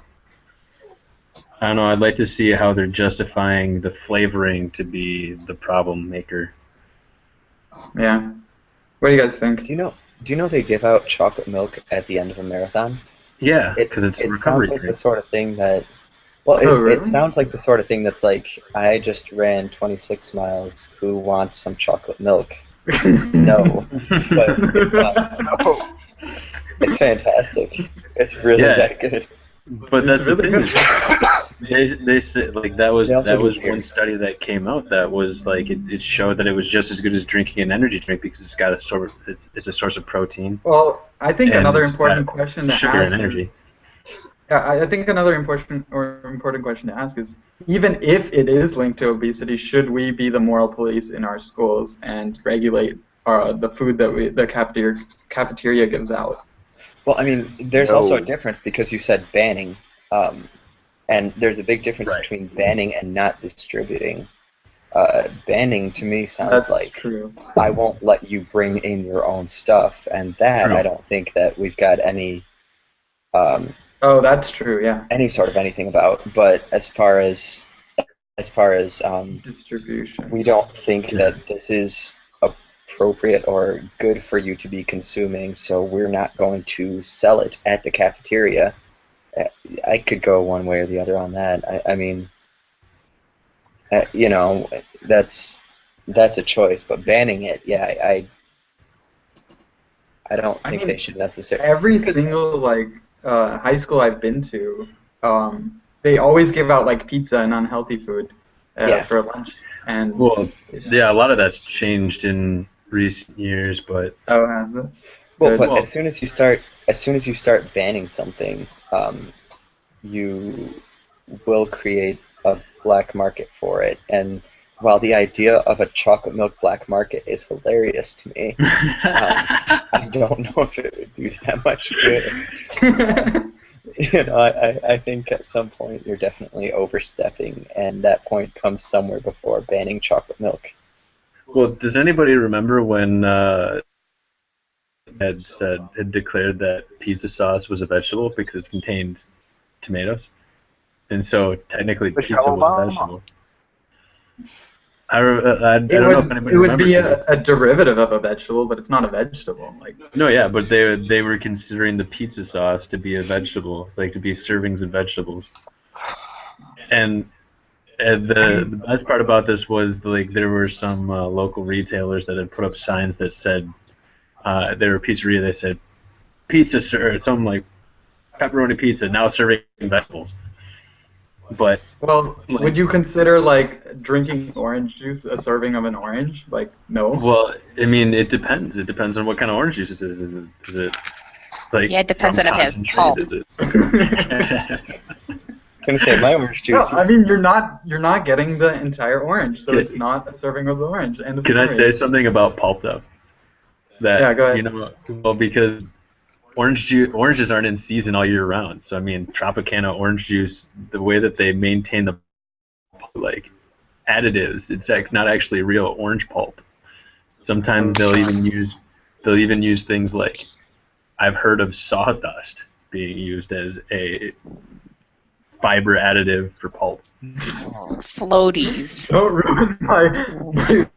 I don't know. I'd like to see how they're justifying the flavoring to be the problem maker. Yeah. What do you guys think? Do you know they give out chocolate milk at the end of a marathon? Yeah, because it's a recovery sounds like drink. the sort of thing that. Well, really? It sounds like the sort of thing that's like, I just ran 26 miles. Who wants some chocolate milk? No. But it's fantastic. It's really that good. But that's really the thing. They said like that was one study that came out that was like it showed that it was just as good as drinking an energy drink because it's got it's a source of protein. Well, I think and another it's important got question to sugar ask and energy. I think another important question to ask is, even if it is linked to obesity, should we be the moral police in our schools and regulate the food that the cafeteria gives out? Well, I mean, there's also a No. difference because you said banning, um, and there's a big difference Right. between banning and not distributing. Banning to me sounds That's like true. I won't let you bring in your own stuff, and that True. I don't think that we've got um, Oh, that's true. Yeah. any sort of anything about. But as far as Distribution. we don't think Yeah. that this is appropriate or good for you to be consuming, so we're not going to sell it at the cafeteria. I could go one way or the other on that. I mean, you know, that's a choice, but banning it, yeah, I don't I think mean, they should necessarily. every single high school I've been to, they always give out like pizza and unhealthy food Yeah. for lunch. And Well, it's- yeah, a lot of that's changed in recent years, but Oh, has it? Well, Good. but Well- as soon as you start banning something, you will create a black market for it. And while the idea of a chocolate milk black market is hilarious to me, I don't know if it would do that much good. You know, I think at some point you're definitely overstepping, and that point comes somewhere before banning chocolate milk. well, does anybody remember when had declared that pizza sauce was a vegetable because it contained tomatoes, and so technically Michelle pizza was a Obama. vegetable. I don't It know if would anybody it would be remembers. a derivative of a vegetable, but it's not a vegetable. Like, No, yeah, but they were considering the pizza sauce to be a vegetable, like to be servings of vegetables. And the best part about this was like there were some local retailers that had put up signs that said they were a pizzeria. They said pizza or something like pepperoni pizza now serving vegetables. But well, like, would you consider like drinking orange juice a serving of an orange? Like, no. well, I mean, it depends. It depends on what kind of orange juice it is. Is it like Yeah, it depends from on if it has concentrate? pulp. Is it? I'm gonna say my orange No, juice. I mean you're not getting the entire orange, so it's not a serving of the orange. End of Can story. I say something about pulp though? That Yeah, go ahead. you know, well, because oranges aren't in season all year round. So I mean, Tropicana orange juice, the way that they maintain the like additives, it's like not actually real orange pulp. Sometimes they'll even use things like I've heard of sawdust being used as a fiber additive for pulp. Floaties. Don't ruin my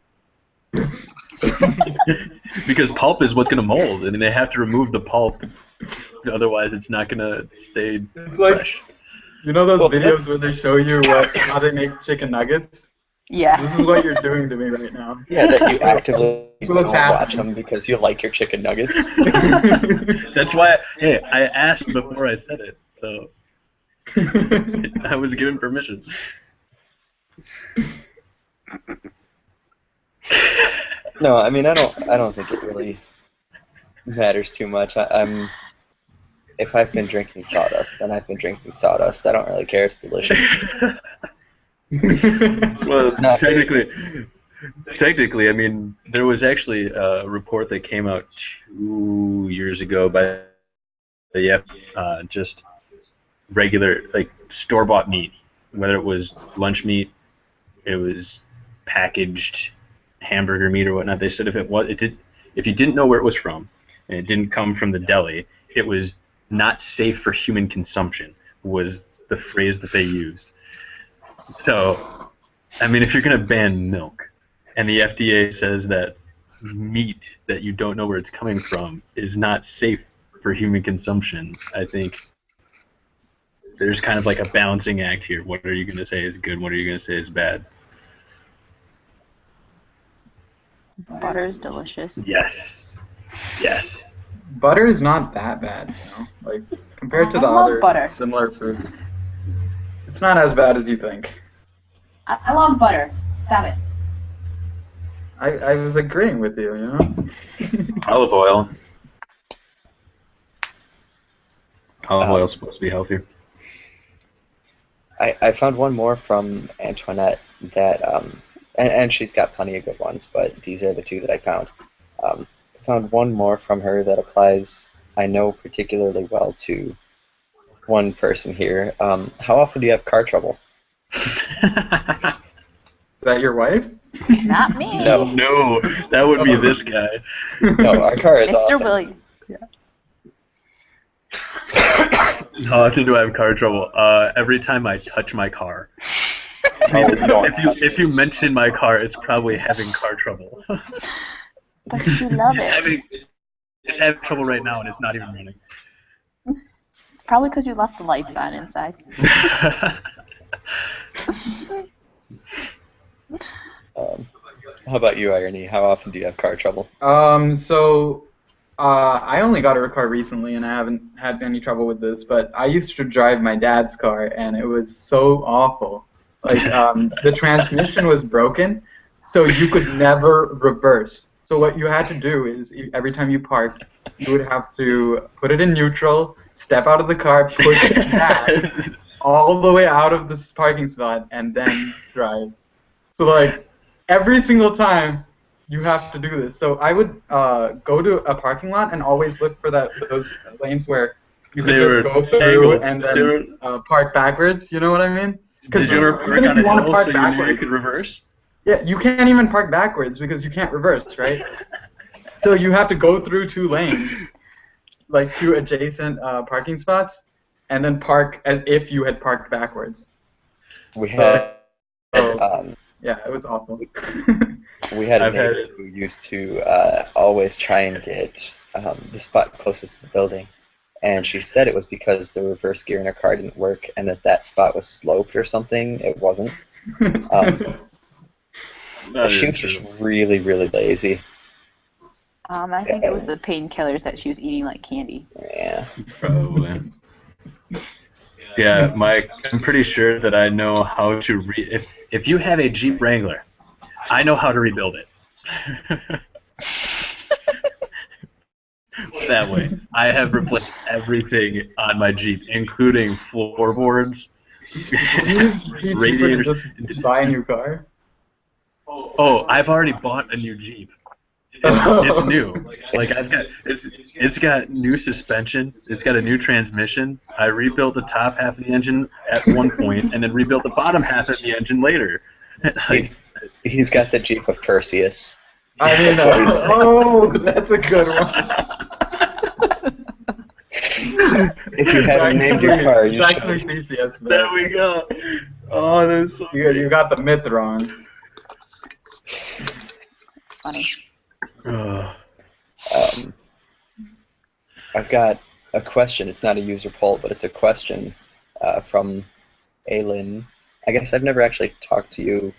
Because pulp is what's going to mold. I mean, they have to remove the pulp, otherwise it's not going to stay It's like, fresh. you know those Well, videos where they show you how they make chicken nuggets? Yeah. This is what you're doing to me right now. Yeah, that you actively That's what's don't watch happening. them because you like your chicken nuggets. That's why, hey, I asked before I said it, so I was given permission. No, I mean I don't think it really matters too much. If I've been drinking sawdust, then I've been drinking sawdust. I don't really care. It's delicious. Well, No. technically, I mean, there was actually a report that came out 2 years ago by the just regular like store-bought meat, whether it was lunch meat, it was packaged hamburger meat or whatnot. They said if you didn't know where it was from and it didn't come from the deli, it was not safe for human consumption. Was the phrase that they used. So, I mean, if you're going to ban milk, and the FDA says that meat that you don't know where it's coming from is not safe for human consumption, I think there's kind of like a balancing act here. What are you going to say is good? What are you going to say is bad? Butter is delicious. Yes. Yes. Butter is not that bad, you know. Like compared to I the love other butter. similar foods, it's not as bad as you think. I love butter. Stop it. I was agreeing with you, you know. Olive oil. Olive oil is supposed to be healthier. I found one more from Antoinette that, and she's got plenty of good ones, but these are the two that I found. I found one more from her that applies, I know, particularly well to one person here. How often do you have car trouble? Is that your wife? Not me. No. No, that would be this guy. No, our car is Mr. awesome. Williams. How often do I have car trouble? Every time I touch my car. Oh, we don't have If you mention my car, it's probably having car trouble. But you love it. It's having trouble right now, and it's not even running. It's probably because you left the lights on inside. How about you, Irony? How often do you have car trouble? I only got a car recently, and I haven't had any trouble with this. But I used to drive my dad's car, and it was so awful. Like the transmission was broken, so you could never reverse. So what you had to do is every time you parked, you would have to put it in neutral, step out of the car, push it back all the way out of this parking spot, and then drive. So like every single time you have to do this. So I would go to a parking lot and always look for those lanes where you could just go through and then park backwards. You know what I mean? Because Did you ever park even if on you a want to hill park so you knew you backwards, could reverse? yeah, you can't even park backwards because you can't reverse, right? So you have to go through two lanes, like two adjacent parking spots, and then park as if you had parked backwards. We had, Yeah, it was awful. we had a neighbor who used to always try and get the spot closest to the building, and she said it was because the reverse gear in her car didn't work and that spot was sloped or something. It wasn't. She was just really, really lazy. I think it was the painkillers that she was eating like candy. Yeah. Probably. Yeah, Mike, I'm pretty sure that I know how to if you have a Jeep Wrangler, I know how to rebuild it. That way, I have replaced everything on my Jeep, including floorboards, radiators. Just buy a new car. Oh, I've already bought a new Jeep. It's new. Like it's got new suspension. It's got a new transmission. I rebuilt the top half of the engine at one point, and then rebuilt the bottom half of the engine later. He's got the Jeep of Perseus. I mean, that's a good one. If you hadn't named your car, you it's should. actually Theseus. There we go. Oh, that's so you got the myth wrong. It's funny. I've got a question. It's not a user poll, but it's a question from Aylin. I guess I've never actually talked to you,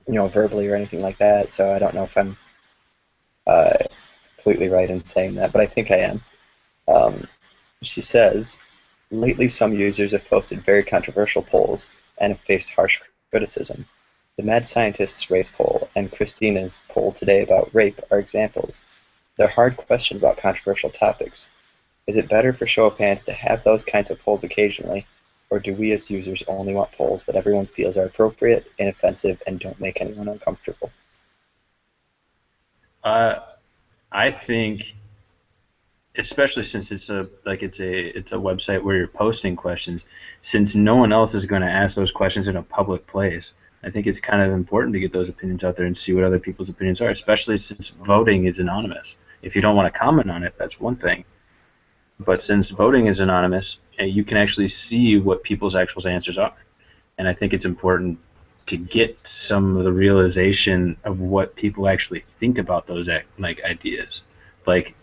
verbally or anything like that, so I don't know if I'm completely right in saying that, but I think I am. She says, lately some users have posted very controversial polls and have faced harsh criticism. The Mad Scientist's race poll and Christina's poll today about rape are examples. They're hard questions about controversial topics. Is it better for Show of Pants to have those kinds of polls occasionally, or do we as users only want polls that everyone feels are appropriate, inoffensive, and don't make anyone uncomfortable? I think, especially since it's a website where you're posting questions, since no one else is going to ask those questions in a public place, I think it's kind of important to get those opinions out there and see what other people's opinions are, especially since voting is anonymous. If you don't want to comment on it, that's one thing. But since voting is anonymous, you can actually see what people's actual answers are. And I think it's important to get some of the realization of what people actually think about those ideas. Like,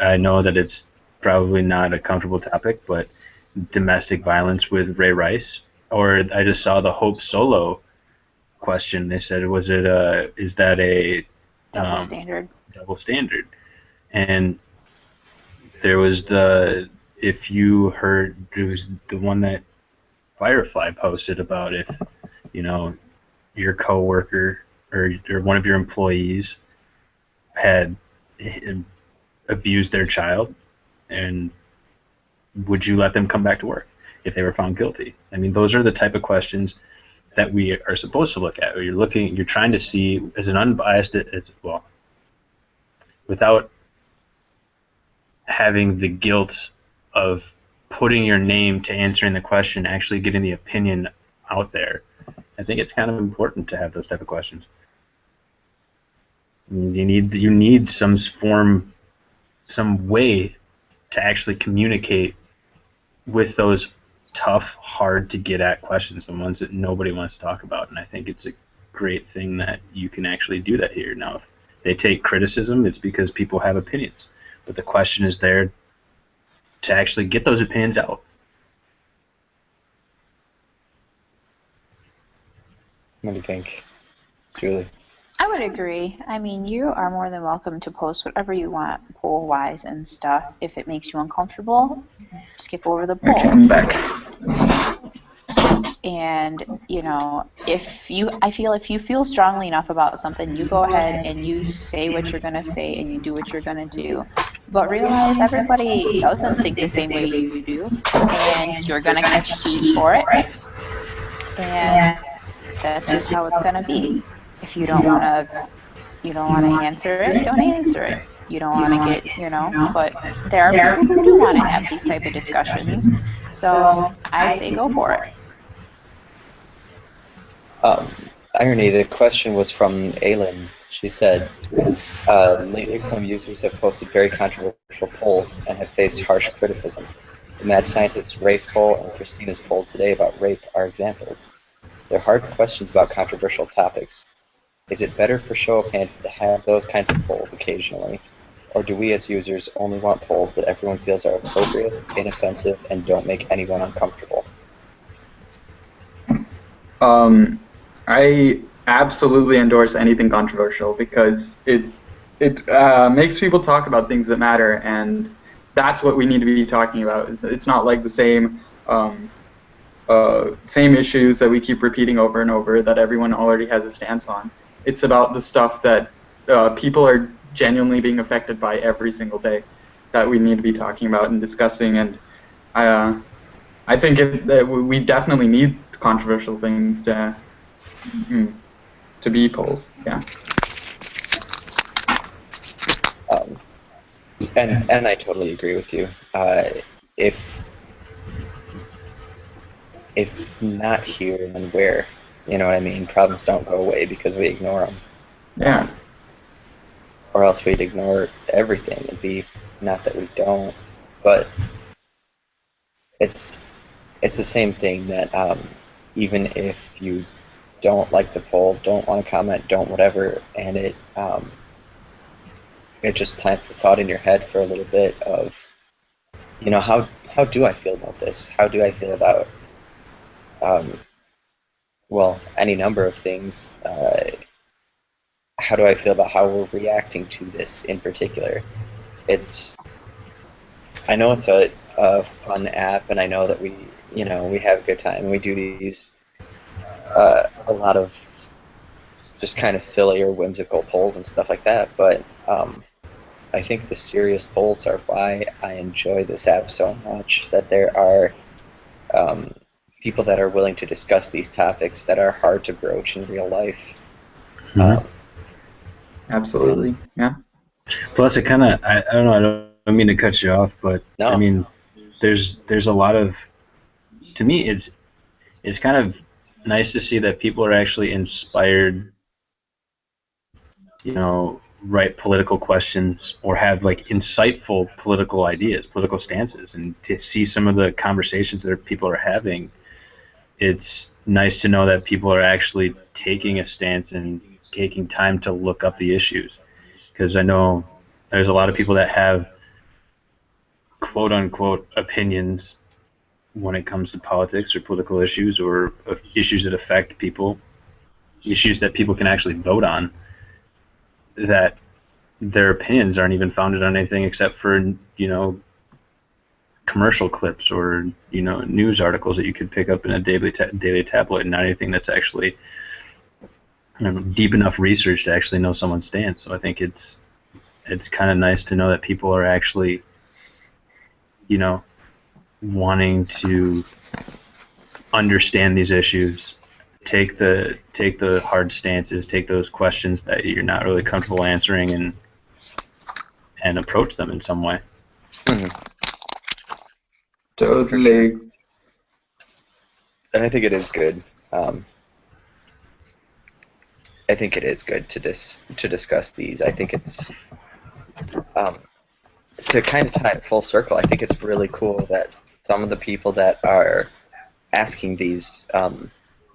I know that it's probably not a comfortable topic, but domestic violence with Ray Rice, or I just saw the Hope Solo question. They said, is that a Double standard? Double standard. And there was if you heard, it was the one that Firefly posted about if, your coworker or one of your employees had abused their child, and would you let them come back to work? if they were found guilty. I mean, those are the type of questions that we are supposed to look at. You're trying to see as an unbiased, well, without having the guilt of putting your name to answering the question, actually getting the opinion out there. I think it's kind of important to have those type of questions. You need some form, some way to actually communicate with those tough, hard to get at questions, the ones that nobody wants to talk about. And I think it's a great thing that you can actually do that here. Now, if they take criticism, it's because people have opinions. But the question is there to actually get those opinions out. What do you think, Julie? I would agree. I mean, you are more than welcome to post whatever you want, poll-wise and stuff. If it makes you uncomfortable, skip over the poll. Come back. And, you know, I feel if you feel strongly enough about something, you go ahead and you say what you're going to say and you do what you're going to do. But realize everybody doesn't think the same way you do, and you're going to catch heat for it. And that's just how it's going to be. If you don't want to answer it, don't answer it. You don't want to get, but there are people who do want to have these type of discussions. So I say go for it. Irony, the question was from Aylin. She said, lately some users have posted very controversial polls and have faced harsh criticism. The Mad Scientist's race poll and Christina's poll today about rape are examples. They're hard questions about controversial topics. Is it better for show of hands to have those kinds of polls occasionally, or do we as users only want polls that everyone feels are appropriate, inoffensive, and don't make anyone uncomfortable? I absolutely endorse anything controversial because it makes people talk about things that matter, and that's what we need to be talking about. It's not like the same issues that we keep repeating over and over that everyone already has a stance on. It's about the stuff that people are genuinely being affected by every single day that we need to be talking about and discussing. And I think that we definitely need controversial things to be polls. Yeah. And I totally agree with you. If not here, then where? You know what I mean? Problems don't go away because we ignore them. Yeah. Or else we'd ignore everything. It'd be not that we don't, but it's the same thing that even if you don't like the poll, don't want to comment, don't whatever, and it just plants the thought in your head for a little bit of, how do I feel about this? How do I feel about any number of things. How do I feel about how we're reacting to this in particular? I know it's a fun app, and I know that we have a good time, and we do these a lot of just kind of silly or whimsical polls and stuff like that, but I think the serious polls are why I enjoy this app so much, that there are people that are willing to discuss these topics that are hard to broach in real life. Mm-hmm. Absolutely, yeah. Plus, it kind of, I don't know, I don't mean to cut you off, but no. I mean, there's a lot of, to me, it's kind of nice to see that people are actually inspired, write political questions or have like insightful political ideas, political stances, and to see some of the conversations that people are having. It's nice to know that people are actually taking a stance and taking time to look up the issues, because I know there's a lot of people that have quote-unquote opinions when it comes to politics or political issues or issues that affect people, issues that people can actually vote on, that their opinions aren't even founded on anything except for, commercial clips or, news articles that you could pick up in a daily tabloid, and not anything that's actually deep enough research to actually know someone's stance. So I think it's kind of nice to know that people are actually, wanting to understand these issues, take the hard stances, take those questions that you're not really comfortable answering, and approach them in some way. Mhm. Totally. And I think it is good. I think it is good to discuss these. I think it's to kind of tie it full circle. I think it's really cool that some of the people that are asking these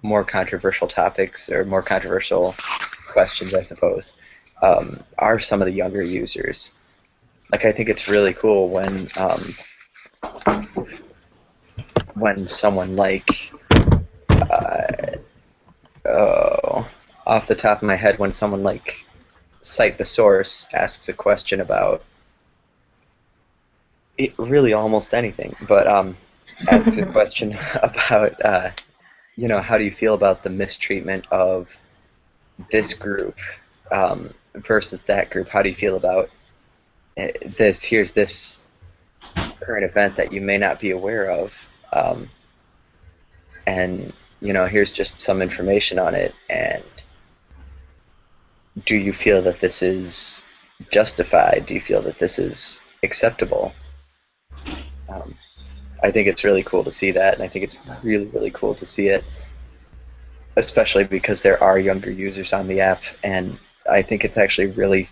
more controversial topics or more controversial questions, I suppose, are some of the younger users. Like, I think it's really cool when someone like off the top of my head, when someone like Cite the Source asks a question about it, really almost anything, but asks a question about how do you feel about the mistreatment of this group versus that group? How do you feel about this? Here's this current event that you may not be aware of, and here's just some information on it. And do you feel that this is justified? Do you feel that this is acceptable? I think it's really cool to see that, and I think it's really, really cool to see it, especially because there are younger users on the app, and I think it's actually really,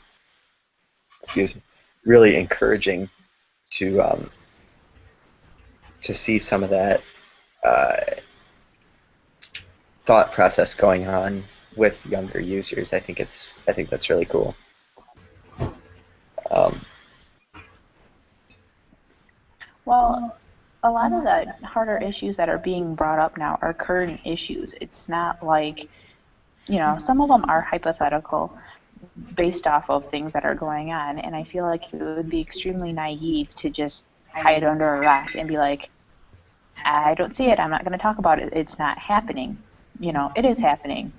really encouraging to see some of that thought process going on with younger users. I think that's really cool. Well, a lot of the harder issues that are being brought up now are current issues. It's not like, some of them are hypothetical based off of things that are going on, and I feel like it would be extremely naive to just hide under a rock and be like, I don't see it, I'm not going to talk about it, it's not happening. It is happening.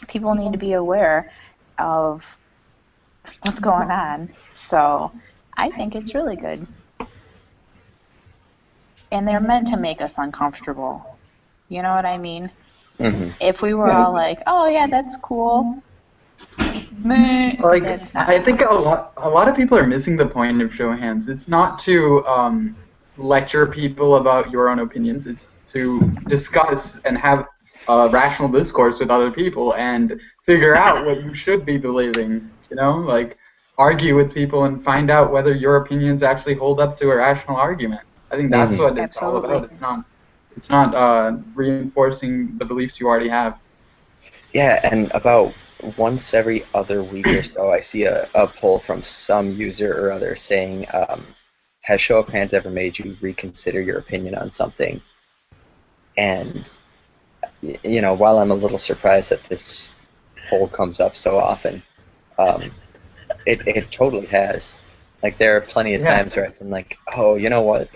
People need to be aware of what's going on, so I think it's really good. And they're meant to make us uncomfortable. You know what I mean? Mm-hmm. If we were all like, oh yeah, that's cool. Like, I think a lot of people are missing the point of show hands. It's not to lecture people about your own opinions. It's to discuss and have a rational discourse with other people and figure out what you should be believing. Like, argue with people and find out whether your opinions actually hold up to a rational argument. I think that's what it's all about. It's not reinforcing the beliefs you already have. Yeah, and about once every other week or so, I see a poll from some user or other saying, has Show of Hands ever made you reconsider your opinion on something? And, while I'm a little surprised that this poll comes up so often, it totally has. Like, there are plenty of times where I've been like, oh, you know what?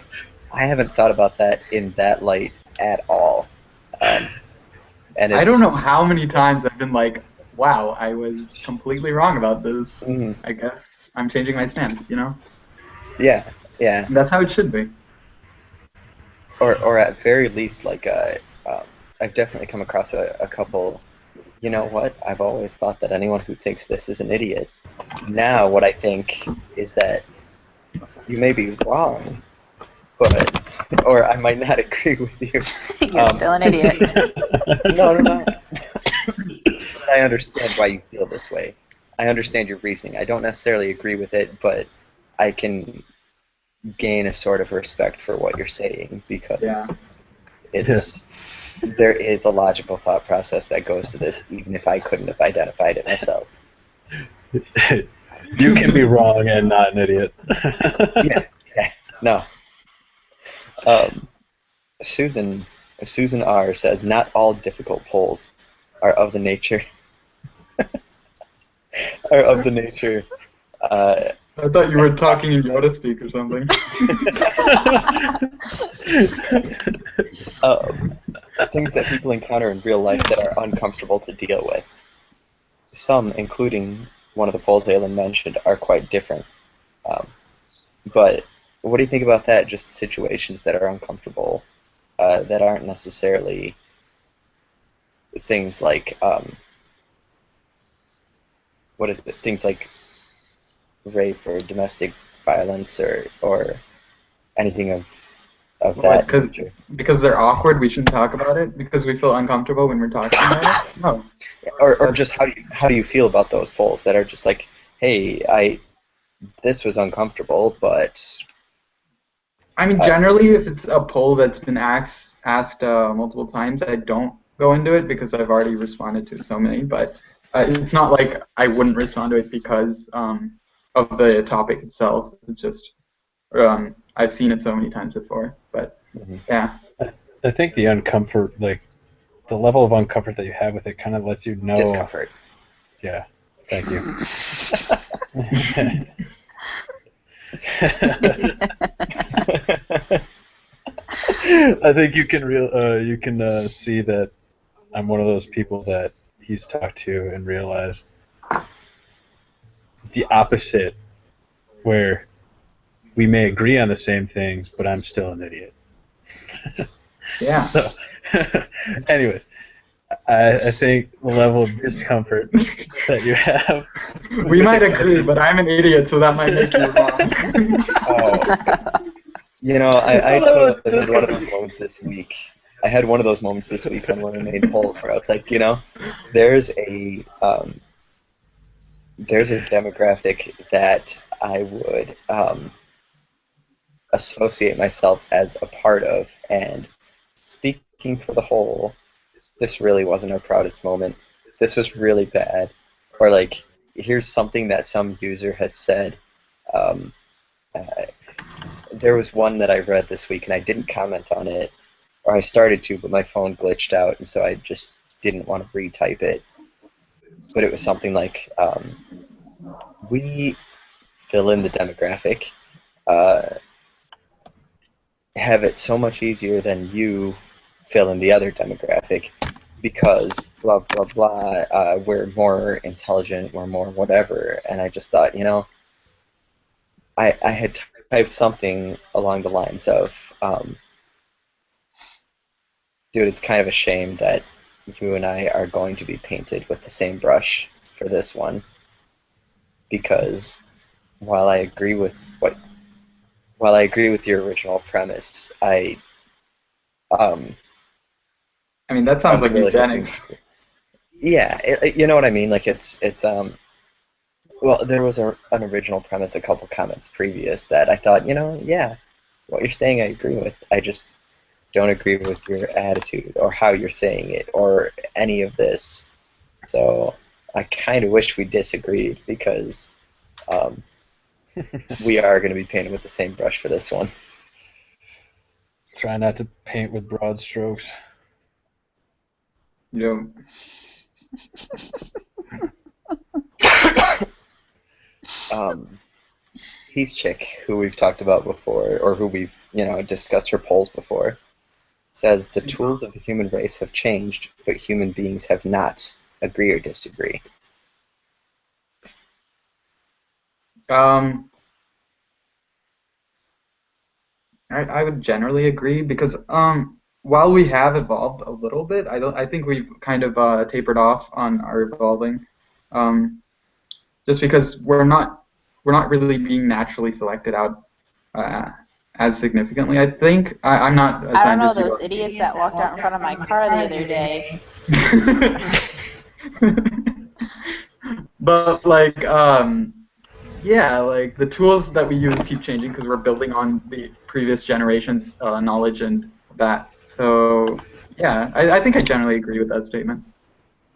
I haven't thought about that in that light at all. And I don't know how many times I've been like, wow, I was completely wrong about this. I guess I'm changing my stance, Yeah. And that's how it should be. Or at very least, like, I've definitely come across a couple, you know what, I've always thought that anyone who thinks this is an idiot. Now what I think is that you may be wrong, or I might not agree with you. You're still an idiot. No. I understand why you feel this way. I understand your reasoning. I don't necessarily agree with it, but I can gain a sort of respect for what you're saying because there is a logical thought process that goes to this, even if I couldn't have identified it myself. You can be wrong and not an idiot. Yeah. No. Susan R says, not all difficult polls are of the nature I thought you were talking in Yoda speak or something. Things that people encounter in real life that are uncomfortable to deal with. Some, including one of the polls Alan mentioned, are quite different. But what do you think about that? Just situations that are uncomfortable, that aren't necessarily things like what is it? Things like rape or domestic violence or anything of What? that nature. Because they're awkward, we shouldn't talk about it. Because we feel uncomfortable when we're talking about it. No. Or just how do you feel about those polls that are just like, hey, this was uncomfortable, but I mean, generally, if it's a poll that's been asked multiple times, I don't go into it because I've already responded to so many. But it's not like I wouldn't respond to it because of the topic itself. It's just I've seen it so many times before. But yeah, I think the uncomfort, like the level of uncomfort that you have with it, kind of lets you know. discomfort. Yeah. Thank you. I think you can see that I'm one of those people that he's talked to and realized the opposite, where we may agree on the same things, but I'm still an idiot. yeah. So, anyways, I think the level of discomfort that you have. We might agree, but I'm an idiot, so that might make you wrong. Oh. You know, I totally had one of those moments this week. I had one of those moments this week on one of the main polls where I was like, you know, there's a demographic that I would associate myself as a part of, and speaking for the whole, this really wasn't our proudest moment. This was really bad. Or like, here's something that some user has said. There was one that I read this week, and I didn't comment on it, or I started to, but my phone glitched out, and so I just didn't want to retype it. But it was something like, we fill in the demographic, have it so much easier than you fill in the other demographic because blah, blah, blah, we're more intelligent, we're more whatever. And I just thought, you know, I had typed something along the lines of, dude, it's kind of a shame that you and I are going to be painted with the same brush for this one, because while I agree with your original premise, I mean, that sounds like really eugenics. Yeah, you know what I mean. Like it's well, there was an original premise a couple comments previous that I thought, you know, yeah, what you're saying I agree with. I just don't agree with your attitude or how you're saying it or any of this. So I kind of wish we disagreed because we are going to be painted with the same brush for this one. Try not to paint with broad strokes. You Peace Chick, who we've talked about before, or who we've discussed her polls before, says the tools of the human race have changed, but human beings have not. Agree or disagree? I would generally agree because while we have evolved a little bit, I think we've kind of tapered off on our evolving, just because we're not really being naturally selected out as significantly. I think I'm not a I don't know scientist. those idiots that walked out in front of my car the other day. But like yeah, like the tools that we use keep changing because we're building on the previous generation's knowledge and that. So yeah, I think I generally agree with that statement.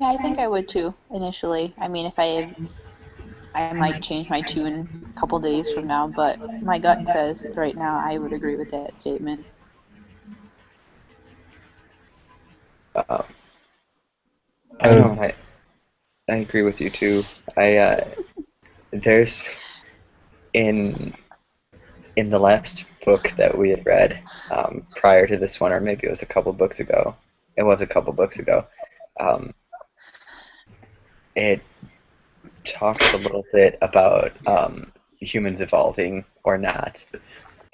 Yeah, I think I would too, initially. I mean, if I might change my tune a couple days from now, but my gut says right now I would agree with that statement. I know, I agree with you too. There's in the last book that we had read prior to this one, or maybe it was a couple books ago. It was a couple books ago. It talks a little bit about humans evolving or not,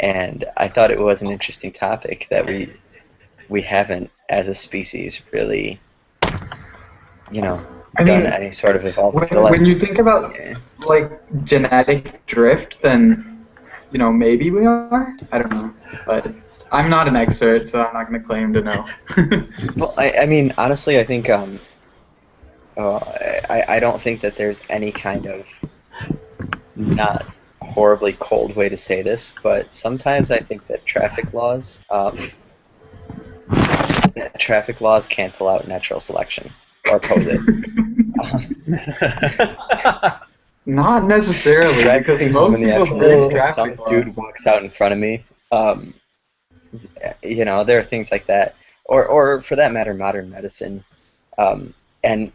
And I thought it was an interesting topic that we haven't, as a species, really, I done mean, any sort of evolving for the when last. you think about Yeah. like genetic drift, then maybe we are. I don't know, but I'm not an expert, so I'm not going to claim to know. Well, I mean, honestly, I think I don't think that there's any kind of not horribly cold way to say this, but sometimes I think that traffic laws cancel out natural selection or oppose it. Not necessarily, because Driving home most in the people afternoon, break if some traffic dude laws. walks out in front of me, there are things like that, or for that matter, modern medicine. And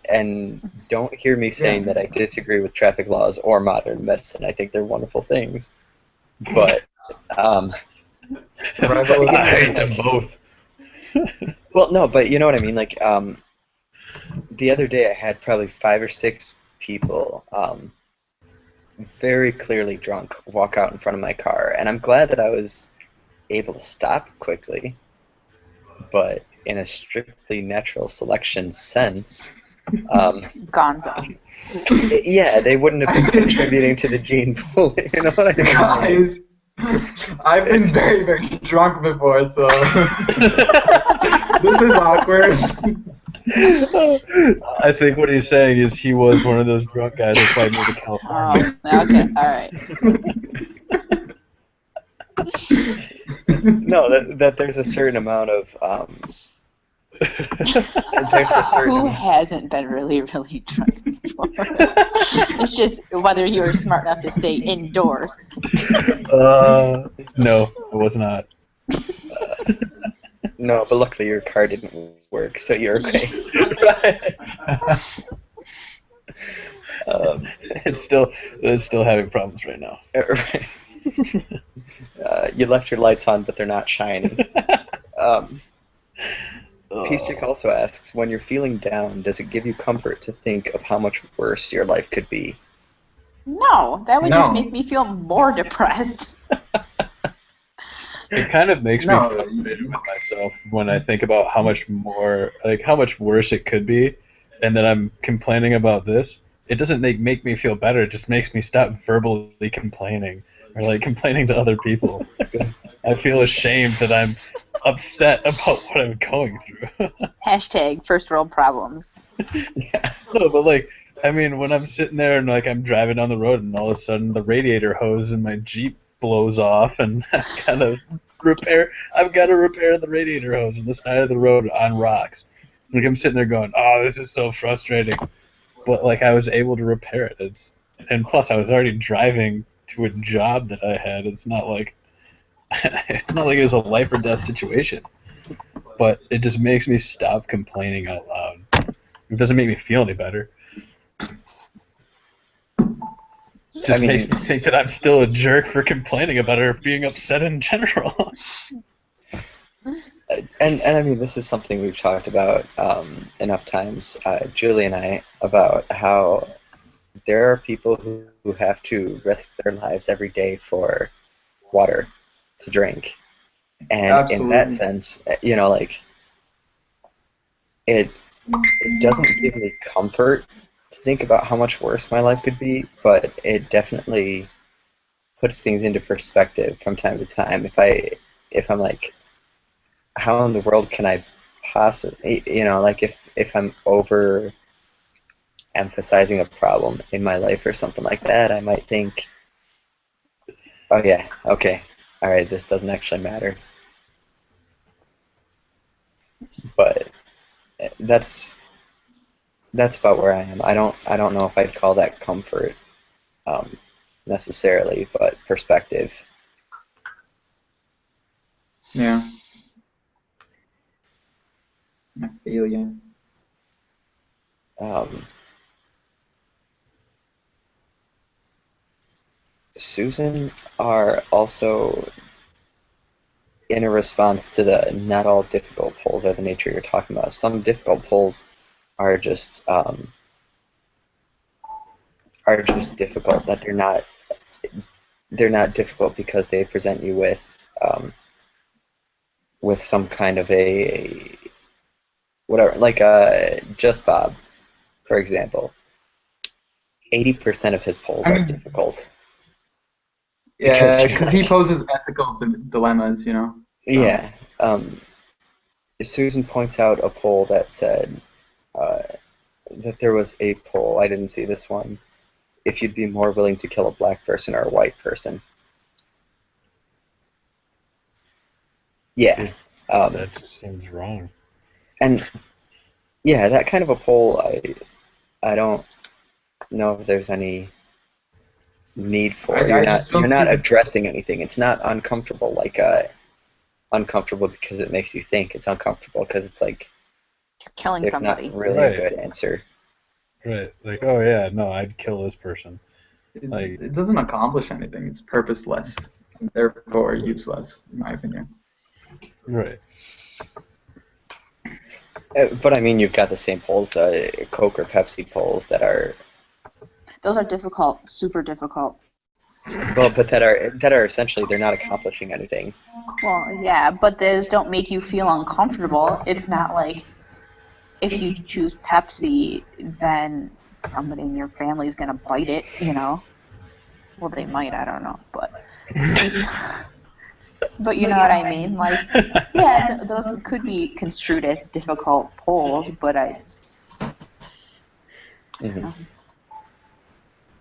don't hear me saying that I disagree with traffic laws or modern medicine. I think they're wonderful things, but I hate them both. well, no, but you know what I mean. Like the other day, I had probably 5 or 6 people, very clearly drunk, walk out in front of my car, and I'm glad that I was able to stop quickly. But in a strictly natural selection sense, Gonzo. yeah, they wouldn't have been contributing to the gene pool. You know what I mean? Guys, I've been very, very drunk before, so this is awkward. I think what he's saying is he was one of those drunk guys that probably moved to California. Oh, okay, all right. No, that there's a certain amount of there's a certain Who hasn't been really, really drunk before? It's just whether you were smart enough to stay indoors. No, I was not. no, but luckily your car didn't work, so you're okay. It's still having problems right now. Right. You left your lights on, but they're not shining. Peace Chick also asks, when you're feeling down, does it give you comfort to think of how much worse your life could be? No, that would No. just make me feel more depressed. It kind of makes me No. frustrated with myself when I think about how much worse it could be, and then I'm complaining about this. It doesn't make me feel better. It just makes me stop verbally complaining or like complaining to other people. I feel ashamed that I'm upset about what I'm going through. Hashtag first world problems. Yeah. No, but like, I mean, when I'm sitting there and like I'm driving down the road and all of a sudden the radiator hose in my Jeep blows off and I've got to repair the radiator hose on the side of the road on rocks. Like I'm sitting there going, oh, this is so frustrating. But like I was able to repair it. And plus I was already driving to a job that I had. It's not like it was a life or death situation. But it just makes me stop complaining out loud. It doesn't make me feel any better. It just makes me think that I'm still a jerk for complaining about it or being upset in general. And I mean, this is something we've talked about enough times, Julie and I, about how there are people who have to risk their lives every day for water to drink. And Absolutely. in that sense, like, it doesn't give me comfort to think about how much worse my life could be, but it definitely puts things into perspective from time to time. If I'm like, how in the world can I possibly, like if I'm over emphasizing a problem in my life or something like that, I might think, oh yeah, okay, all right, this doesn't actually matter. But that's about where I am. I don't know if I'd call that comfort necessarily, but perspective. Yeah. I feel you. Susan are also in a response to the not all difficult polls are the nature you're talking about. Some difficult polls are just difficult, that they're not difficult because they present you with with some kind of a whatever, like Just Bob, for example. 80% of his polls are difficult. Yeah, because he poses ethical dilemmas, you know. So. Yeah. Susan points out a poll that said that there was a poll. I didn't see this one. If you'd be more willing to kill a black person or a white person. Yeah. That seems wrong. And yeah, that kind of a poll, I don't know if there's any need for. You're not addressing anything. It's not uncomfortable like uncomfortable because it makes you think. It's uncomfortable because it's like you're killing somebody. Not really a good answer. Right. Like, oh yeah, no, I'd kill this person. Like, it doesn't accomplish anything. It's purposeless, and therefore useless, in my opinion. Right. But I mean, you've got the same polls, the Coke or Pepsi polls that are. Those are difficult, super difficult. Well, but that are essentially they're not accomplishing anything. Well, yeah, but those don't make you feel uncomfortable. It's not like if you choose Pepsi, then somebody in your family is gonna bite it, you know. Well, they might, I don't know, but but you know what I mean. Like, yeah, those could be construed as difficult polls, but it's. Mm-hmm.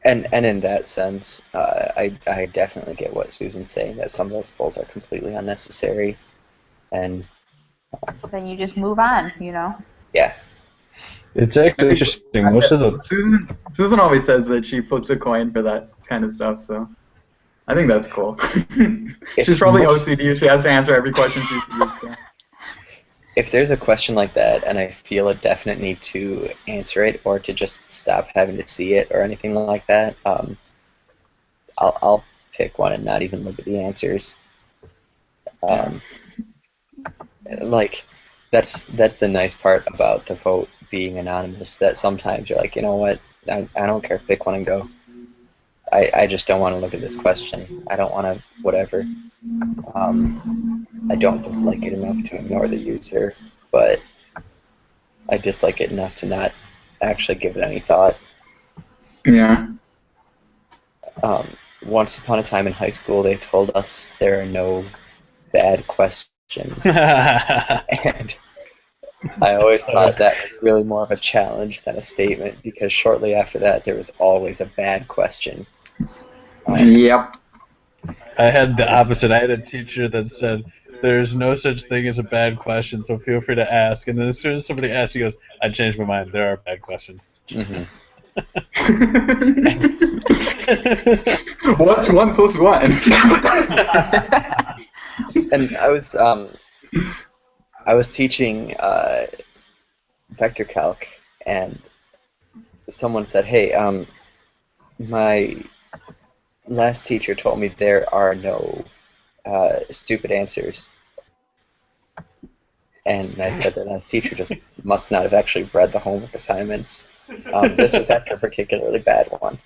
And in that sense, I definitely get what Susan's saying, that some of those polls are completely unnecessary, and then you just move on, you know. Yeah. It's actually interesting. Most of the Susan always says that she flips a coin for that kind of stuff, so I think that's cool. She's probably OCD. She has to answer every question she sees. So. If there's a question like that and I feel a definite need to answer it or to just stop having to see it or anything like that, I'll pick one and not even look at the answers. Like, that's the nice part about the vote being anonymous, that sometimes you're like, you know what, I don't care, pick one and go. I just don't want to look at this question. I don't want to whatever. I don't dislike it enough to ignore the user, but I dislike it enough to not actually give it any thought. Yeah. Once upon a time in high school, they told us there are no bad questions. And I always thought that was really more of a challenge than a statement, because shortly after that, there was always a bad question. Yep. I had the opposite. I had a teacher that said, there's no such thing as a bad question, so feel free to ask. And then as soon as somebody asks, he goes, I changed my mind. There are bad questions. Mm-hmm. What's 1 + 1? And I was teaching vector calc, and someone said, hey, my last teacher told me there are no stupid answers. And I said that last teacher just must not have actually read the homework assignments. This was after a particularly bad one.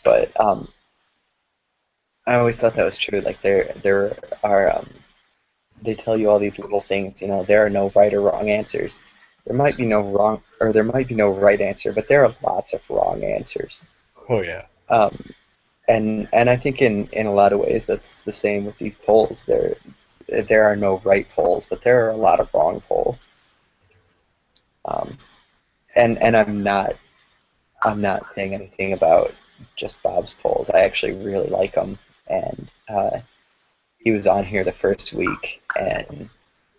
But I always thought that was true. Like, there are they tell you all these little things, you know, there are no right or wrong answers. There might be no wrong, or there might be no right answer, but there are lots of wrong answers. Oh, yeah. And I think in a lot of ways that's the same with these polls. There are no right polls, but there are a lot of wrong polls. And I'm not saying anything about Just Bob's polls. I actually really like them, and he was on here the first week, and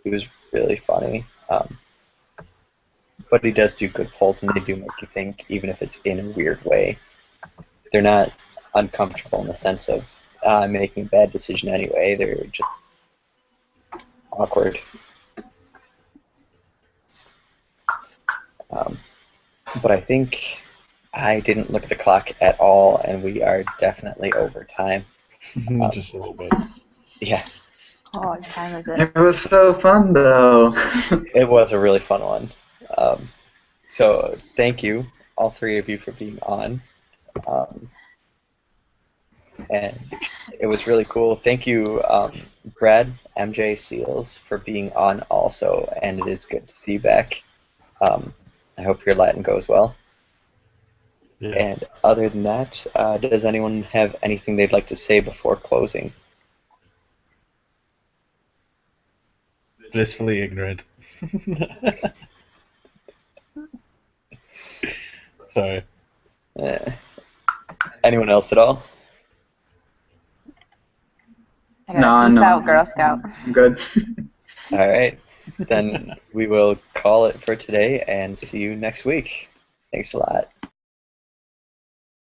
he was really funny. But he does do good polls, and they do make you think, even if it's in a weird way. They're not uncomfortable in the sense of I'm making a bad decision anyway. They're just awkward. But I think I didn't look at the clock at all, and we are definitely over time. Just a little bit. Yeah. Oh, what time is it? It was so fun, though. It was a really fun one. So thank you, all three of you, for being on. And it was really cool. Thank you, Brad, MJ, Seals for being on also, and it is good to see you back. I hope your Latin goes well. Yeah. And other than that, does anyone have anything they'd like to say before closing? Blissfully ignorant. Sorry. Uh, anyone else at all? I gotta No, peace no. out, Girl Scout. I'm good. All right. Then we will call it for today and see you next week. Thanks a lot.